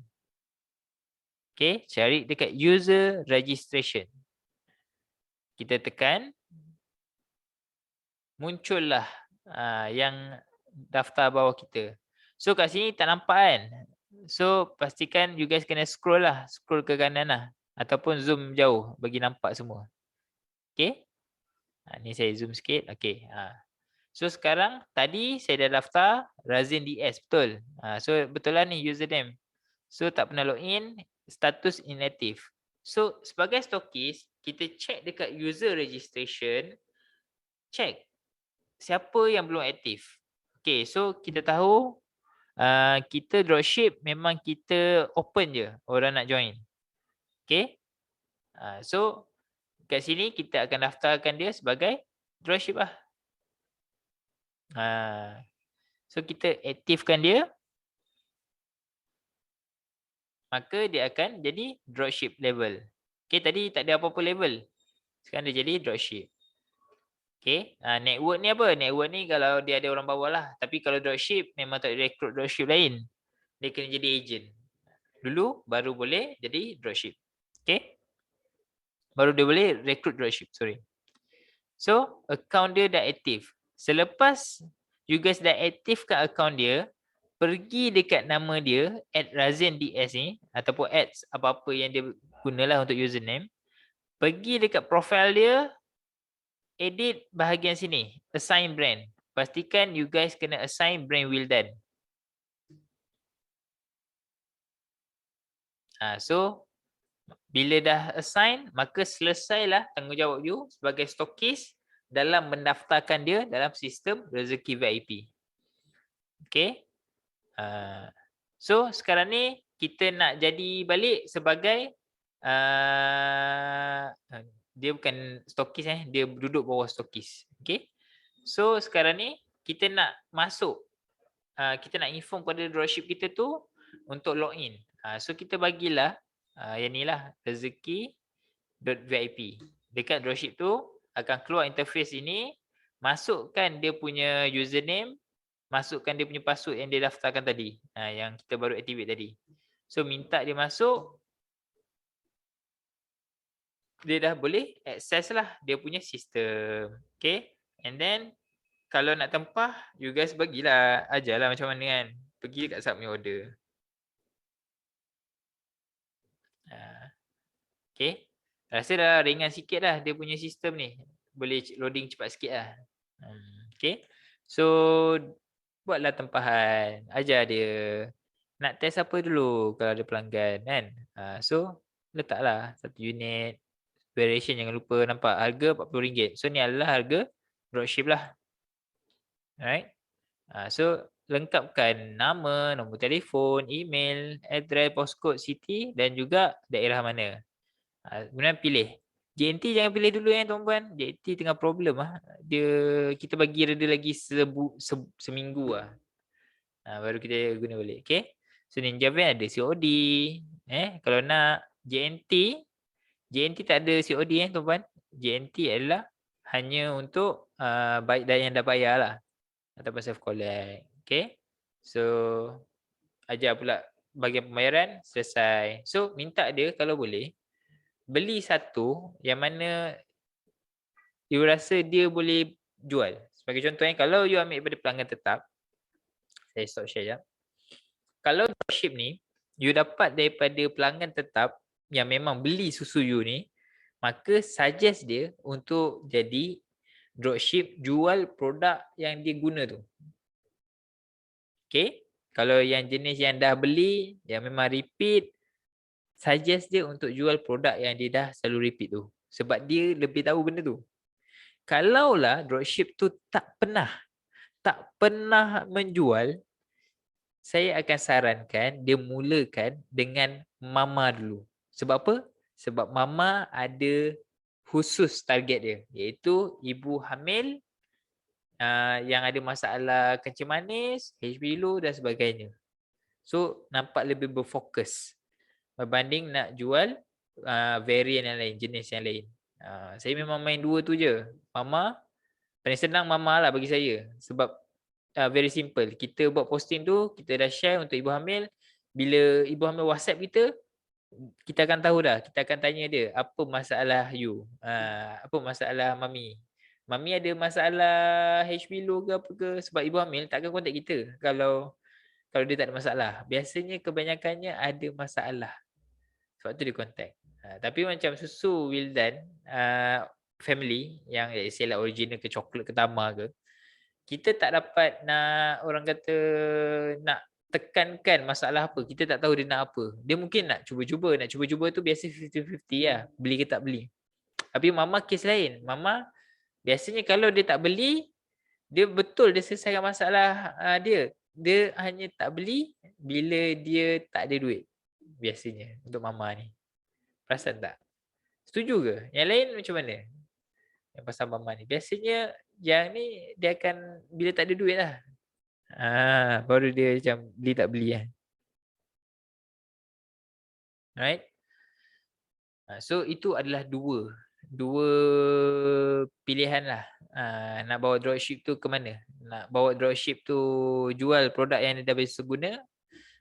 Okay, cari dekat user registration. Kita tekan, muncullah yang daftar bawah kita. So kat sini tak nampak kan? So pastikan you guys kena scroll lah, scroll ke kanan lah ataupun zoom jauh bagi nampak semua. Okay, ni saya zoom sikit. Okay, so sekarang tadi saya dah daftar Razin DS, betul? So betul lah ni username. So tak pernah login, status inactive. So sebagai stokis, kita check dekat user registration, check siapa yang belum aktif. Okay, so kita tahu kita dropship memang kita open je orang nak join. Okay, so kat sini kita akan daftarkan dia sebagai dropship lah. So kita aktifkan dia, maka dia akan jadi dropship level. Okay, tadi tak ada apa-apa level. Sekarang dia jadi dropship. Okay, network ni apa? Network ni kalau dia ada orang bawah lah. Tapi kalau dropship, memang tak rekrut dropship lain. Dia kena jadi agent. Dulu baru boleh jadi dropship. Okay, baru dia boleh rekrut dropship, sorry. So, account dia dah aktif. Selepas you guys dah aktifkan account dia, pergi dekat nama dia, add Razin DS ni, ataupun add apa-apa yang dia gunalah untuk username. Pergi dekat profile dia, edit bahagian sini, assign brand. Pastikan you guys kena assign brand Wildan. So, bila dah assign, maka selesailah tanggungjawab you sebagai stokis dalam mendaftarkan dia dalam sistem rezeki VIP. Okay. So sekarang ni kita nak jadi balik sebagai dia bukan stokis, dia duduk bawah stokis. Okay. So sekarang ni kita nak masuk, kita nak inform pada dropship kita tu untuk login. So kita bagilah yang ni lah, rezeki.vip. Dekat dropship tu akan keluar interface ini, masukkan dia punya username, masukkan dia punya password yang dia daftarkan tadi, yang kita baru activate tadi. So minta dia masuk, dia dah boleh access lah dia punya sistem. Okay, and then kalau nak tempah, you guys bagilah, ajarlah macam mana kan. Pergi kat submit order. Okay, rasa dah ringan sikit lah dia punya sistem ni. Boleh loading cepat sikit lah. Okay, so buatlah tempahan, ajar dia. Nak test apa dulu kalau ada pelanggan kan. So letaklah 1 unit. Variation jangan lupa nampak harga RM40. So ni adalah harga dropship lah. Alright. So lengkapkan nama, nombor telefon, email, address, postcode, city dan juga daerah mana. Kemudian pilih. JNT jangan pilih dulu tuan-puan. JNT tengah problem lah. Kita bagi reda lagi seminggu lah. Baru kita guna balik. Okay. So Ninja Van ada COD. Kalau nak JNT tak ada COD tuan-puan. JNT adalah hanya untuk baik dan yang dah bayar lah. Ataupun self collect. Okay. So ajar pula bahagian pembayaran, selesai. So minta dia kalau boleh beli satu yang mana you rasa dia boleh jual. Sebagai contoh kalau you ambil daripada pelanggan tetap, saya stop share jap. Kalau dropship ni you dapat daripada pelanggan tetap yang memang beli susu you ni, maka suggest dia untuk jadi dropship jual produk yang dia guna tu. Okay, kalau yang jenis yang dah beli, yang memang repeat, suggest dia untuk jual produk yang dia dah selalu repeat tu. Sebab dia lebih tahu benda tu. Kalaulah dropship tu tak pernah menjual, saya akan sarankan dia mulakan dengan mama dulu. Sebab apa? Sebab mama ada khusus target dia, iaitu ibu hamil yang ada masalah kencing manis, HB low dan sebagainya. So nampak lebih berfokus berbanding nak jual varian yang lain, jenis yang lain. Saya memang main dua tu je. Mama, paling senang mama lah bagi saya. Sebab very simple. Kita buat posting tu, kita dah share untuk ibu hamil. Bila ibu hamil WhatsApp kita akan tahu dah. Kita akan tanya dia, apa masalah you? Apa masalah mami? Mami ada masalah HB low ke apa ke? Sebab ibu hamil takkan kontak kita. Kalau kalau dia tak ada masalah. Biasanya kebanyakannya ada masalah. Sebab tu dia contact. Tapi macam susu Wildan family yang istilah original ke coklat ke Tama ke, kita tak dapat nak orang kata nak tekankan masalah apa. Kita tak tahu dia nak apa. Dia mungkin nak cuba-cuba. Nak cuba-cuba tu biasa 50-50 lah. Beli ke tak beli. Tapi mama kes lain. Mama biasanya kalau dia tak beli, dia betul dia selesaikan masalah dia. Dia hanya tak beli bila dia tak ada duit. Biasanya untuk mama ni. Perasan tak? Setuju ke? Yang lain macam mana? Yang pasal mama ni. Biasanya yang ni dia akan bila tak ada duit lah. Baru dia macam beli tak beli lah. Right? So itu adalah dua pilihan lah. Nak bawa dropship tu ke mana? Nak bawa dropship tu jual produk yang dia dah biasa guna,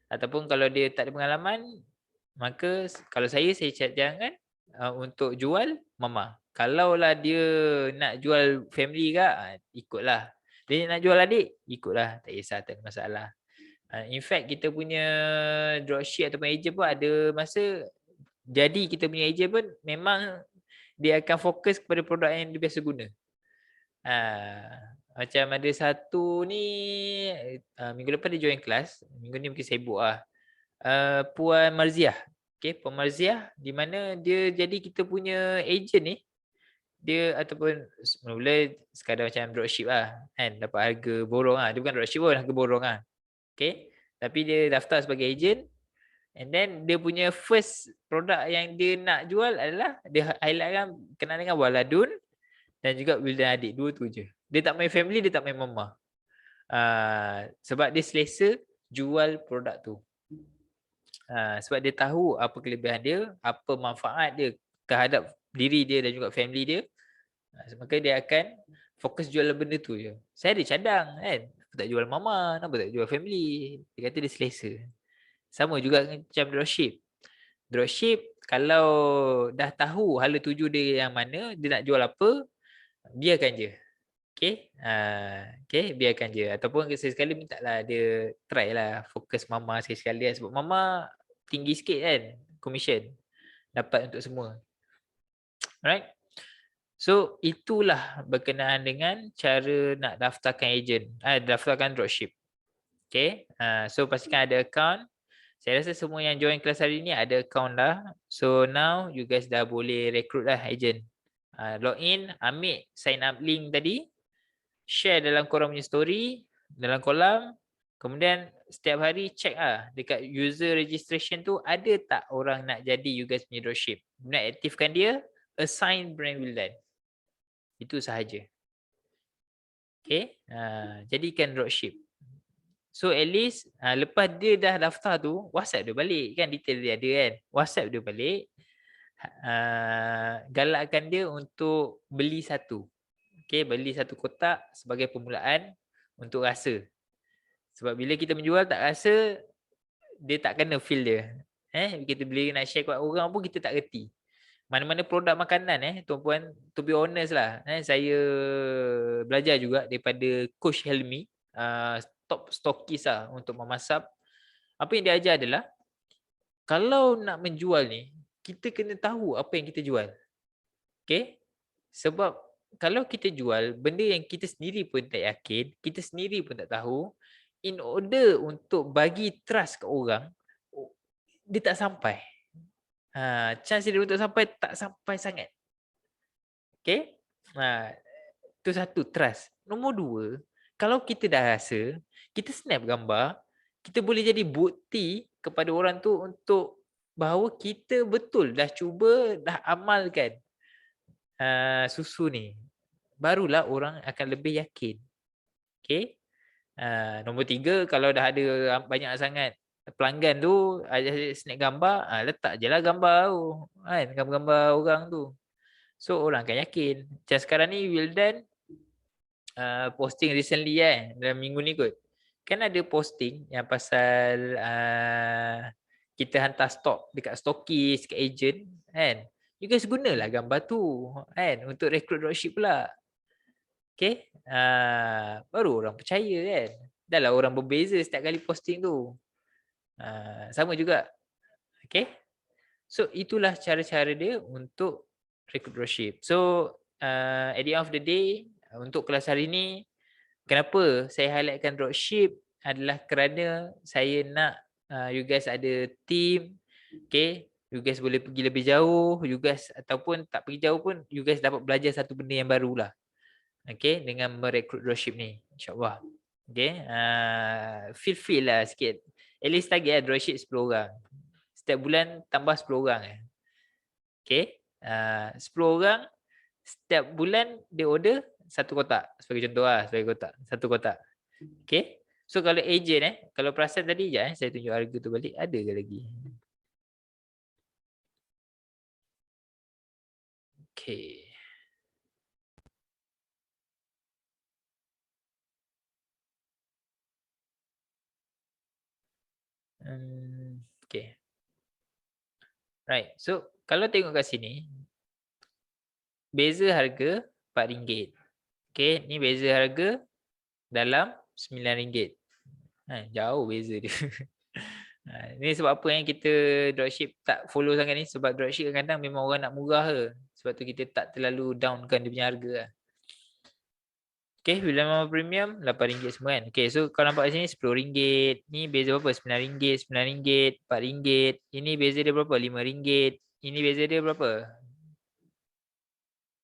ataupun kalau dia tak ada pengalaman, maka kalau saya cadangkan untuk jual mama. Kalaulah dia nak jual family ke, ikutlah. Dia nak jual adik, ikutlah. Tak kisah, tak ada masalah. In fact, kita punya dropship ataupun agent pun ada masa jadi kita punya agent pun memang dia akan fokus kepada produk yang dia biasa guna. Macam ada satu ni minggu lepas dia join kelas, minggu ni mungkin sibuk lah. Puan Marziah. Okay, Puan Marziah di mana dia jadi kita punya agent ni, dia ataupun mula sekadar macam dropship lah kan, dapat harga borong lah. Dia bukan dropship pun, harga borong lah. Okay, tapi dia daftar sebagai agent, and then dia punya first produk yang dia nak jual adalah dia highlightkan kenal dengan Waladun dan juga Wildan adik. Dua tu je. Dia tak main family, dia tak main mama. Sebab dia selesa jual produk tu. Sebab dia tahu apa kelebihan dia, apa manfaat dia terhadap diri dia dan juga family dia. Maka dia akan fokus jual benda tu je. Saya ada cadang kan, kenapa tak jual mama, kenapa tak jual family. Dia kata dia selesa. Sama juga macam dropship. Dropship kalau dah tahu hala tuju dia yang mana, dia nak jual apa, biarkan je. Okay, okay, biarkan je. Ataupun sekali-sekali mintalah dia try lah fokus mama sekali-sekali lah. Sebab mama tinggi sikit kan commission dapat untuk semua. Alright. So itulah berkenaan dengan cara nak daftarkan agent, daftarkan dropship. Okay, so pastikan ada account. Saya rasa semua yang join kelas hari ni ada account dah. So now you guys dah boleh recruit lah agent. Login, ambil sign up link tadi, share dalam korang punya story, dalam kolam. Kemudian setiap hari check lah dekat user registration tu ada tak orang nak jadi you guys punya dropship. Nak aktifkan dia, assign brand Wildan. Itu sahaja. Okay, jadikan dropship. So at least lepas dia dah daftar tu, WhatsApp dia balik kan, detail dia ada kan. WhatsApp dia balik. Galakkan dia untuk beli satu. Okay, beli satu kotak sebagai permulaan untuk rasa. Sebab bila kita menjual tak rasa, dia tak kena feel dia. Kita beli nak share kat orang pun kita tak reti. Mana-mana produk makanan tuan-puan, to be honest lah, saya belajar juga daripada Coach Helmi, top stokis lah untuk memasap. Apa yang dia ajar adalah, kalau nak menjual ni, kita kena tahu apa yang kita jual. Okay? Sebab kalau kita jual benda yang kita sendiri pun tak yakin, kita sendiri pun tak tahu, in order untuk bagi trust ke orang, dia tak sampai. Chance dia untuk sampai tak sampai sangat. Okay? Itu satu, trust. Nombor dua, kalau kita dah rasa, kita snap gambar, kita boleh jadi bukti kepada orang tu untuk bahawa kita betul dah cuba, dah amalkan susu ni. Barulah orang akan lebih yakin. Okay? Nombor tiga, kalau dah ada banyak sangat pelanggan tu snap gambar, letak je lah gambar tu kan, gambar-gambar orang tu, so orang akan yakin. Macam sekarang ni Wildan posting recently dalam minggu ni kot, kan ada posting yang pasal kita hantar stok dekat stokis, dekat agent kan, you guys gunalah gambar tu kan untuk recruit dropship pula. Okay, baru orang percaya kan. Dah lah orang berbeza setiap kali posting tu. Sama juga. Okay. So itulah cara-cara dia untuk recruit dropship. So at the end of the day, untuk kelas hari ni, kenapa saya highlightkan dropship adalah kerana saya nak you guys ada team. Okay. You guys boleh pergi lebih jauh. You guys ataupun tak pergi jauh pun, you guys dapat belajar satu benda yang baru lah. Okay. Dengan merekrut dropship ni. InsyaAllah. Okay. Feel free lah sikit. At least target lah dropship 10 orang. Setiap bulan tambah 10 orang. Okay. 10 orang. Setiap bulan dia order satu kotak. Sebagai contoh lah. Sebagai kotak. Satu kotak. Okay. So kalau agent kalau perasan tadi je saya tunjuk harga tu balik. Ada ke lagi? Okay. Okay. Right. So kalau tengok kat sini, beza harga RM4. Okay. Ni beza harga dalam RM9. Jauh beza dia. Ni sebab apa yang kita dropship tak follow sangat ni. Sebab dropship kadang-kadang memang orang nak murah ke. Sebab tu kita tak terlalu downkan dia punya harga lah. Okay, bila memang premium RM8 semua kan. Okay, so kalau nampak kat sini RM10. Ni beza berapa? RM9, RM9, RM4. Ini beza dia berapa? RM5. Ini beza dia berapa?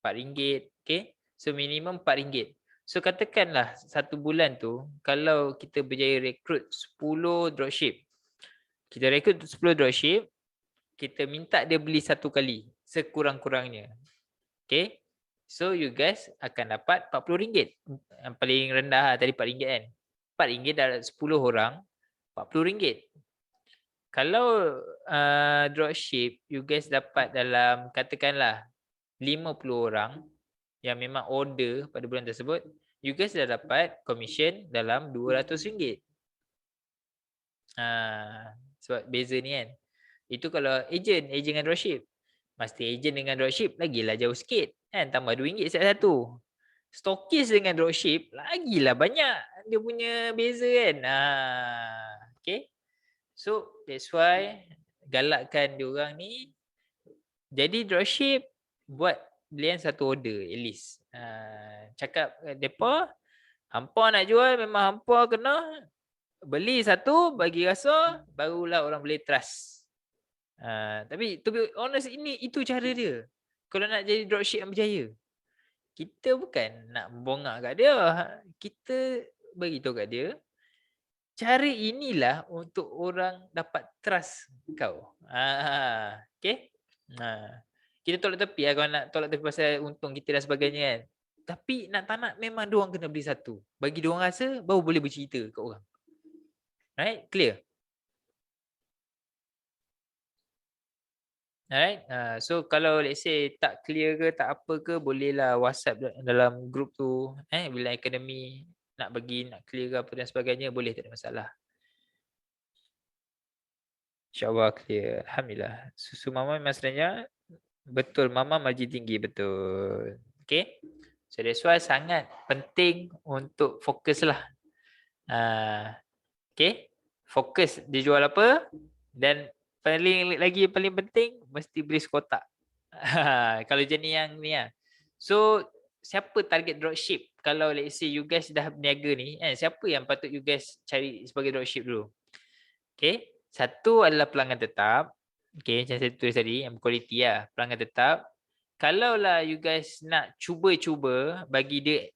RM4. Okay, so minimum RM4. So katakanlah satu bulan tu, kalau kita berjaya rekrut 10 dropship. Kita rekrut 10 dropship, kita minta dia beli satu kali sekurang-kurangnya. Okay. So you guys akan dapat RM40. Yang paling rendah tadi RM4 kan. RM4 dalam 10 orang, RM40. Kalau dropship you guys dapat dalam katakanlah 50 orang yang memang order pada bulan tersebut, you guys dah dapat commission dalam RM200. Sebab beza ni kan. Itu kalau agent dengan dropship. Pasti agent dengan dropship lagilah jauh sikit kan, tambah RM2 setiap satu. Stokis dengan dropship lagilah banyak dia punya beza kan. Okay. So that's why galakkan diorang ni jadi dropship, buat belian satu order at least. Cakap depa hampa nak jual, memang hampa kena beli satu bagi rasa, barulah orang boleh trust. Tapi to be honest, itu cara dia. Kalau nak jadi dropship yang berjaya, kita bukan nak bongak kat dia. Kita beritahu kat dia, cara inilah untuk orang dapat trust kau. Okay. Kita tolak tepi lah kalau nak tolak tepi pasal untung kita dan sebagainya kan. Tapi nak tak nak memang diorang kena beli satu. Bagi diorang rasa, baru boleh bercerita kat orang. Right? Clear? Alright, so kalau let's say tak clear ke tak apa ke, bolehlah WhatsApp dalam group tu. Bila Academy nak bagi, nak clear ke apa dan sebagainya, boleh, tak ada masalah. InsyaAllah clear. Alhamdulillah. Susu mama memang sebenarnya betul, mama margin tinggi, betul. Okay. So that's why sangat penting untuk fokus lah. Okay. Fokus dia jual apa, dan paling penting mesti beli sekotak. Kalau jenis yang ni lah. So siapa target dropship? Kalau let's say you guys dah berniaga ni, siapa yang patut you guys cari sebagai dropship dulu? Okay. Satu adalah pelanggan tetap. Okay, macam saya tulis tadi, yang berkualiti lah. Pelanggan tetap. Kalaulah you guys nak cuba-cuba bagi dia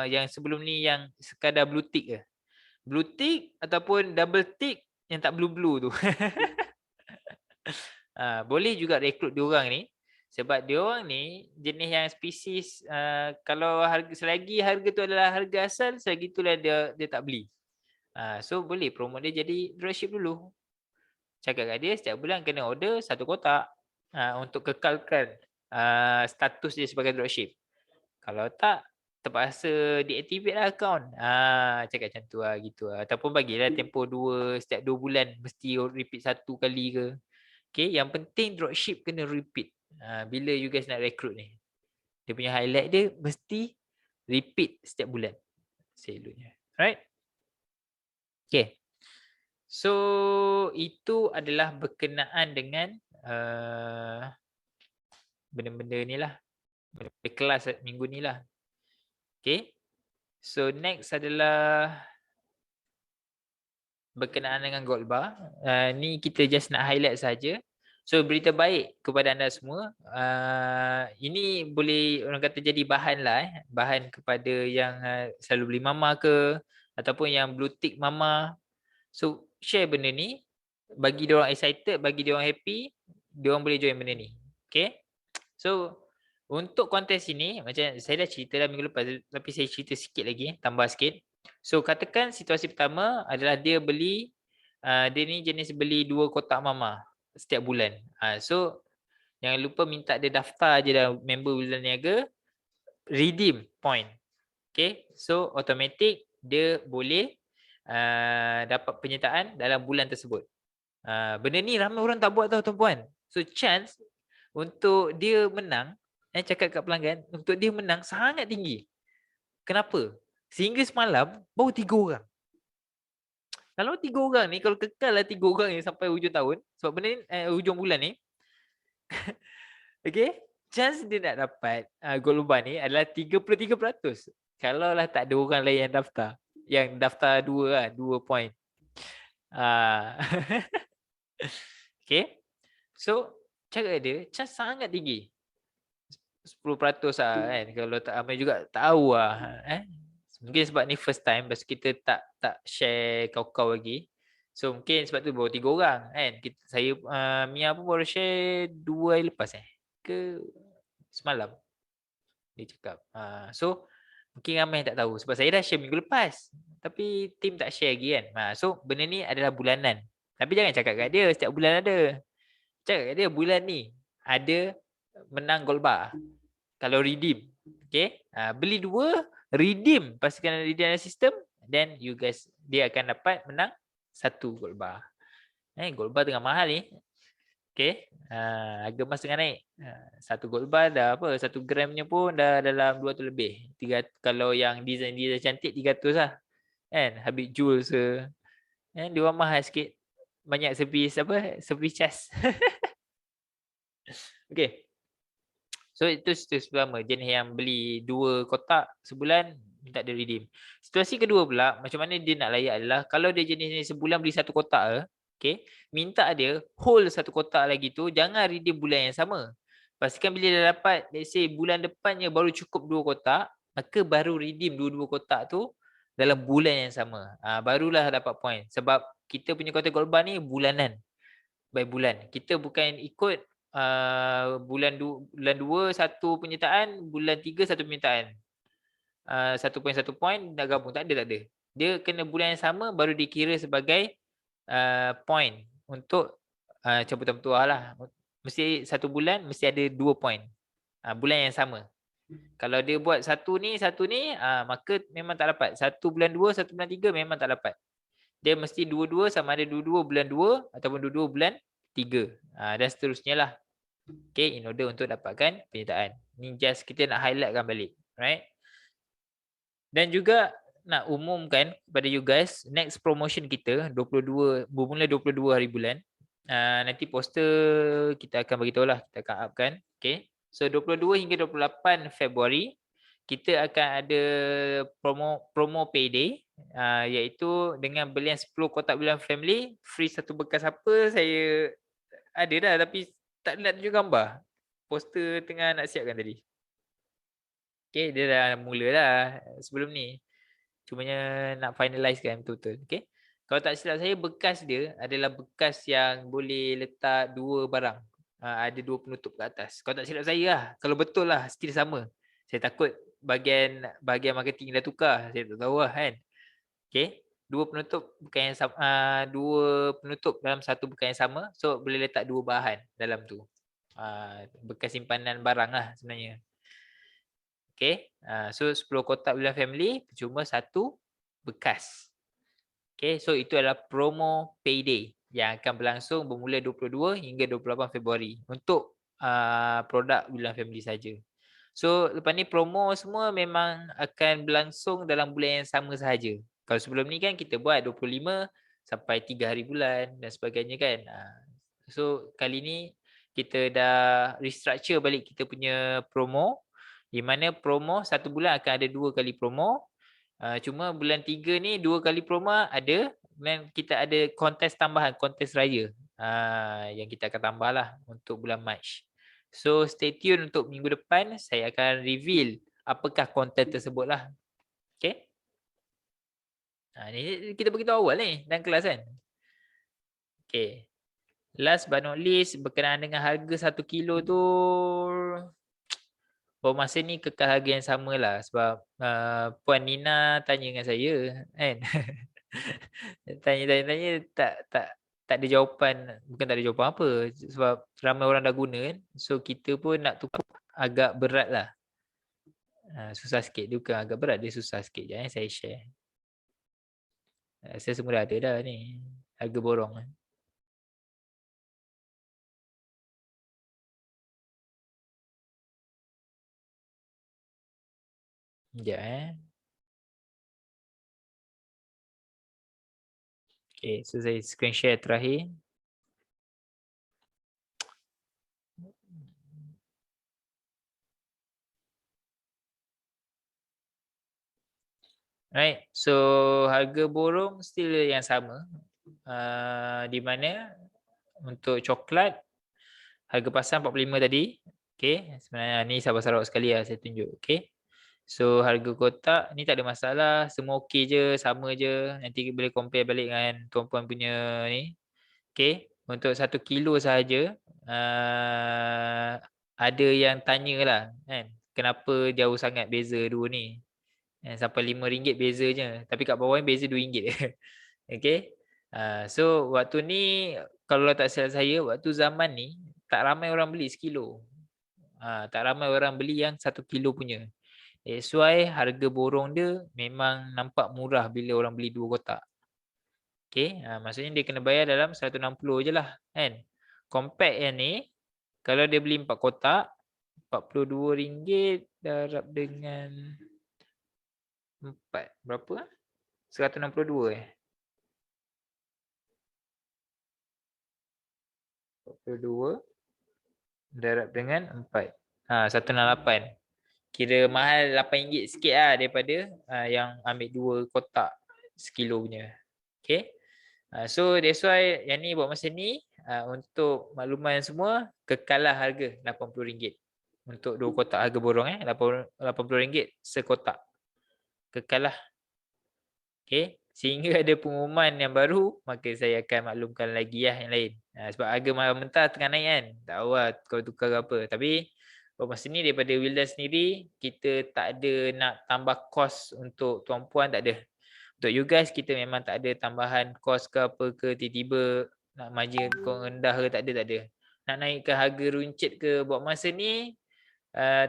yang sebelum ni yang sekadar blue tick ke. Blue tick ataupun double tick yang tak blue-blue tu. Boleh juga rekrut diorang ni. Sebab diorang ni jenis yang spesies, kalau selagi harga tu adalah harga asal, selagi itulah dia tak beli. So boleh promote dia jadi dropship dulu. Cakap kat dia setiap bulan kena order satu kotak untuk kekalkan status dia sebagai dropship. Kalau tak, terpaksa deactivate lah account. Cakap macam tu lah, gitu lah. Ataupun bagilah tempoh setiap 2 bulan mesti repeat satu kali ke. Okay, yang penting dropship kena repeat. Bila you guys nak recruit ni, dia punya highlight dia mesti repeat setiap bulan. Selalunya. Alright? Okay. So itu adalah berkenaan dengan benda-benda ni lah. Benda kelas minggu ni lah. Okay. So next adalah berkenaan dengan gold bar. Ni kita just nak highlight saja. So berita baik kepada anda semua. Ini boleh orang kata jadi bahan lah. Bahan kepada yang selalu beli mama ke ataupun yang blue tick mama. So share benda ni. Bagi diorang excited, bagi diorang happy, diorang boleh join benda ni. Okay. So untuk kontes ini, macam saya dah cerita dah minggu lepas, tapi saya cerita sikit lagi, tambah sikit. So katakan situasi pertama adalah dia beli, dia ni jenis beli 2 kotak mama setiap bulan. So jangan lupa minta dia daftar je dah member Bulan Niaga, redeem point. Okay, so automatic dia boleh dapat penyertaan dalam bulan tersebut. Benda ni ramai orang tak buat tau tuan-puan. So chance untuk dia menang, cakap kat pelanggan, untuk dia menang sangat tinggi. Kenapa? Sehingga semalam baru 3 orang. Kalau 3 orang ni, kalau kekal lah 3 orang ni sampai hujung tahun, sebab benda ni hujung bulan ni, okay, chance dia nak dapat gold bar ni adalah 33%. Kalau lah tak ada orang lain yang daftar 2 lah, 2 point. Okay. So cakap dia chance sangat tinggi. 10% lah kan. Kalau tak ramai juga tak tahu lah. Mungkin sebab ni first time, lepas kita tak share kau-kau lagi. So mungkin sebab tu baru 3 orang kan. Saya Mia pun baru share 2 hari lepas ke semalam. Dia cakap. So mungkin ramai yang tak tahu. Sebab saya dah share minggu lepas. Tapi team tak share lagi kan. So benda ni adalah bulanan. Tapi jangan cakap kat dia setiap bulan ada. Cakap kat dia bulan ni ada menang gold bar. Kalau redeem. Okay. Beli 2, redeem. Pastikan redeem dalam sistem. Then you guys, dia akan dapat menang 1 gold bar. Gold bar tengah mahal ni. Okay. Harga emas tengah naik. 1 gold bar dah apa? 1 gramnya pun dah dalam 200 lebih. 300, kalau yang design cantik 300 lah. Kan? Habis jewels ke. Dia orang mahal sikit. Banyak servis apa? Servis cas. Okay. So itu situasi pertama, jenis yang beli 2 kotak sebulan minta dia redeem. Situasi kedua pula, macam mana dia nak layak adalah kalau dia jenis sebulan beli 1 kotak okay, minta dia hold 1 kotak lagi tu, jangan redeem bulan yang sama. Pastikan bila dia dapat, let's say bulan depannya baru cukup 2 kotak, maka baru redeem 2 kotak tu dalam bulan yang sama. Barulah dapat point. Sebab kita punya kotak gold bar ni bulanan. By bulan. Kita bukan ikut bulan 2 satu penyertaan, bulan 3 satu penyertaan. 1 point dah gabung, tak ada. Dia kena bulan yang sama baru dikira sebagai point untuk cabutan bertuah lah. Mesti 1 bulan mesti ada 2 point. Bulan yang sama. Kalau dia buat satu ni, maka memang tak dapat. 1 bulan 2, 1 bulan 3 memang tak dapat. Dia mesti 2-2 sama ada 2-2 bulan 2 ataupun 2-2 bulan 3. Dan seterusnya lah. Okay, in order untuk dapatkan penyertaan. Ni just kita nak highlightkan balik. Right? Dan juga nak umumkan kepada you guys, next promotion kita 22 bermula 22 hari bulan. Nanti poster kita akan beritahu lah, kita akan upkan. Okay. So 22 hingga 28 Februari kita akan ada promo payday, iaitu dengan belian 10 kotak bulan family, free 1 bekas apa, saya ada dah tapi tak nak tunjuk gambar. Poster tengah nak siapkan tadi. Okay, dia dah mula dah sebelum ni. Cumanya nak finalize kan betul-betul. Okay. Kalau tak silap saya, bekas dia adalah bekas yang boleh letak 2 barang. Ada 2 penutup ke atas. Kalau tak silap saya lah. Kalau betul lah, still sama. Saya takut bahagian marketing dah tukar. Saya tak tahu lah kan. Okay. 2 penutup bukan yang sama, 2 penutup dalam satu bukan yang sama. So boleh letak 2 bahan dalam tu. Bekas simpanan barang lah sebenarnya. Okay. So 10 kotak bulan family cuma 1 bekas. Okay. So itu adalah promo payday yang akan berlangsung bermula 22 hingga 28 Februari untuk produk bulan family saja. So lepas ni promo semua memang akan berlangsung dalam bulan yang sama sahaja. Kalau sebelum ni kan kita buat 25 sampai 3 hari bulan dan sebagainya kan. So kali ni kita dah restructure balik kita punya promo, di mana promo 1 bulan akan ada 2 kali promo. Cuma bulan 3 ni 2 kali promo ada, dan kita ada kontes tambahan, kontes raya yang kita akan tambah lah untuk bulan Mac. So stay tune untuk minggu depan, saya akan reveal apakah konten tersebut lah. Okay. Ni kita beritahu awal ni dalam kelas kan. Okay. Last but not least, berkenaan dengan harga 1 kilo tu, masa ni kekal harga yang sama lah. Sebab Puan Nina tanya dengan saya kan. Tanya tak ada jawapan. Bukan tak ada jawapan apa, sebab ramai orang dah guna kan. So kita pun nak tukar agak berat lah. Susah sikit. Dia bukan agak berat, dia susah sikit je saya share. Saya semua dah ada dah ni harga borong. Sekejap Okay, so saya screen share terakhir. Right, so harga borong still yang sama. Di mana untuk coklat harga pasar 45 tadi. Okay, sebenarnya ni Sabah Sarawak sekali lah saya tunjuk. Okay, so harga kotak ni tak ada masalah, semua okey je, sama je. Nanti boleh compare balik dengan tuan-puan punya ni. Okay, untuk 1 kilo sahaja ada yang tanya lah kan, kenapa jauh sangat beza dua ni. Sampai RM5 bezanya, tapi kat bawah ni beza RM2. Okay, so waktu ni kalau tak salah saya, waktu zaman ni tak ramai orang beli sekilo. Tak ramai orang beli yang 1 kilo punya. That's why harga borong dia memang nampak murah bila orang beli 2 kotak. Okay, maksudnya dia kena bayar dalam 160 je lah kan. Compact yang ni, kalau dia beli 4 kotak, RM42 darab dengan 4, berapa? 162 42 darab dengan 4. 168. Kira mahal RM8 sikit lah daripada yang ambil 2 kotak sekilo punya. Okay. So that's why yang ni buat masa ni, untuk makluman semua, kekal lah harga RM80 untuk 2 kotak harga borong RM80 sekotak. Kekal lah. Okay. Sehingga ada pengumuman yang baru, maka saya akan maklumkan lagi lah yang lain. Sebab harga mahal mentah tengah naik kan. Tak tahu lah kau tukar ke apa. Tapi masa ni daripada Wildan sendiri, kita tak ada nak tambah kos untuk tuan-puan, tak ada. Untuk you guys, kita memang tak ada tambahan kos ke apa ke, tiba-tiba nak margin kau rendah ke, tak ada. Nak naikkan harga runcit ke, buat masa ni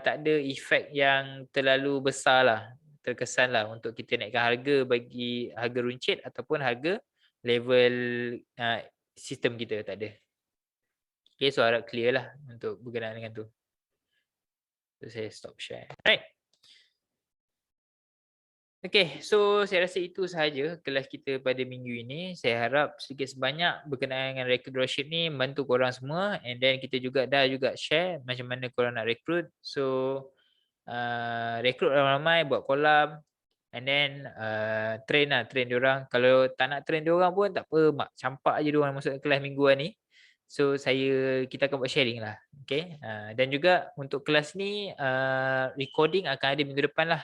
tak ada efek yang terlalu besar lah, terkesan lah untuk kita naikkan harga bagi harga runcit ataupun harga level sistem kita, tak ada. Okay, so harap clear lah untuk berkenaan dengan tu. So, saya stop share. Right. Okay, so saya rasa itu sahaja kelas kita pada minggu ini. Saya harap sedikit sebanyak berkenaan dengan recruit dropship ni membantu korang semua, and then kita juga share macam mana korang nak recruit. So recruit ramai-ramai, buat kolam, and then train diorang. Kalau tak nak train diorang pun tak apa, campak je diorang masuk kelas mingguan ni. So kita akan buat sharing lah. Okay, dan juga untuk kelas ni recording akan ada minggu depan lah.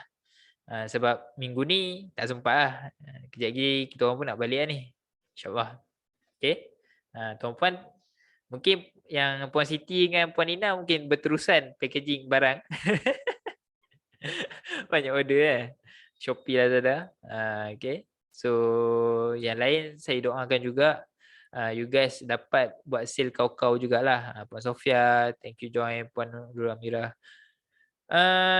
Sebab minggu ni tak sempat lah. Kejap lagi kita orang pun nak balik lah ni, InsyaAllah. Okay, tuan-puan, mungkin yang Puan Siti dengan Puan Nina mungkin berterusan packaging barang. Banyak order Shopee, Lazada. Okay, so yang lain saya doakan juga you guys dapat buat sale kau-kau jugalah. Puan Sofia, thank you join. Puan Nurul Amirah.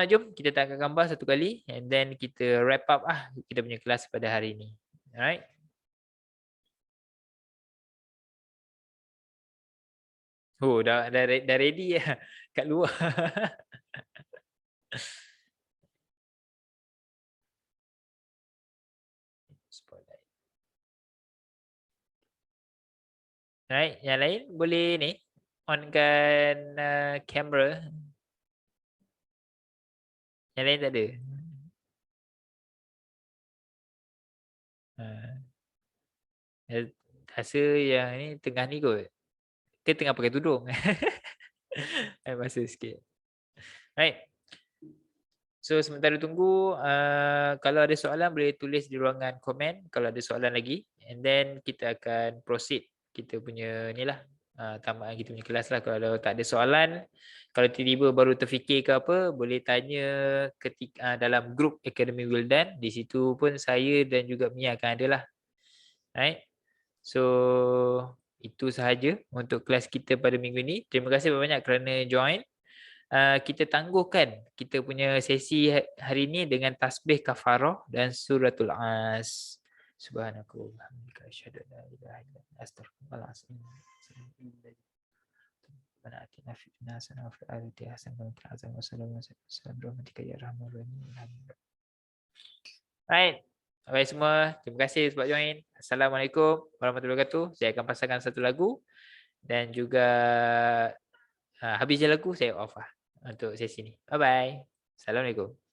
Jom kita tangkap gambar satu kali, and then kita wrap up kita punya kelas pada hari ini. Alright. Oh, dah ready ya kat luar. Right, yang lain boleh ni onkan kamera. Yang lain tak ada. Rasa yang ni tengah ni kot. Ke tengah pakai tudung. Masa sikit. Right. So sementara tunggu, kalau ada soalan boleh tulis di ruangan komen kalau ada soalan lagi, and then kita akan proceed kita punya ni lah, tamaan kita punya kelas lah. Kalau tak ada soalan, kalau tiba-tiba baru terfikir ke apa, boleh tanya ketika dalam grup Academy Wildan. Di situ pun saya dan juga Mia akan ada lah. Right. So itu sahaja untuk kelas kita pada minggu ni. Terima kasih banyak kerana join. Kita tangguhkan kita punya sesi hari ini dengan tasbih kafarah dan suratul As. Subhanakallah walhamdulillah asyhadu an la ilaha illa anta astaghfiruka wa atubu ilaik. Right. Baik semua, terima kasih sebab join. Assalamualaikum warahmatullahi wabarakatuh. Saya akan pasangkan satu lagu dan juga habis je lagu saya off lah untuk sesi ni. Bye bye. Assalamualaikum.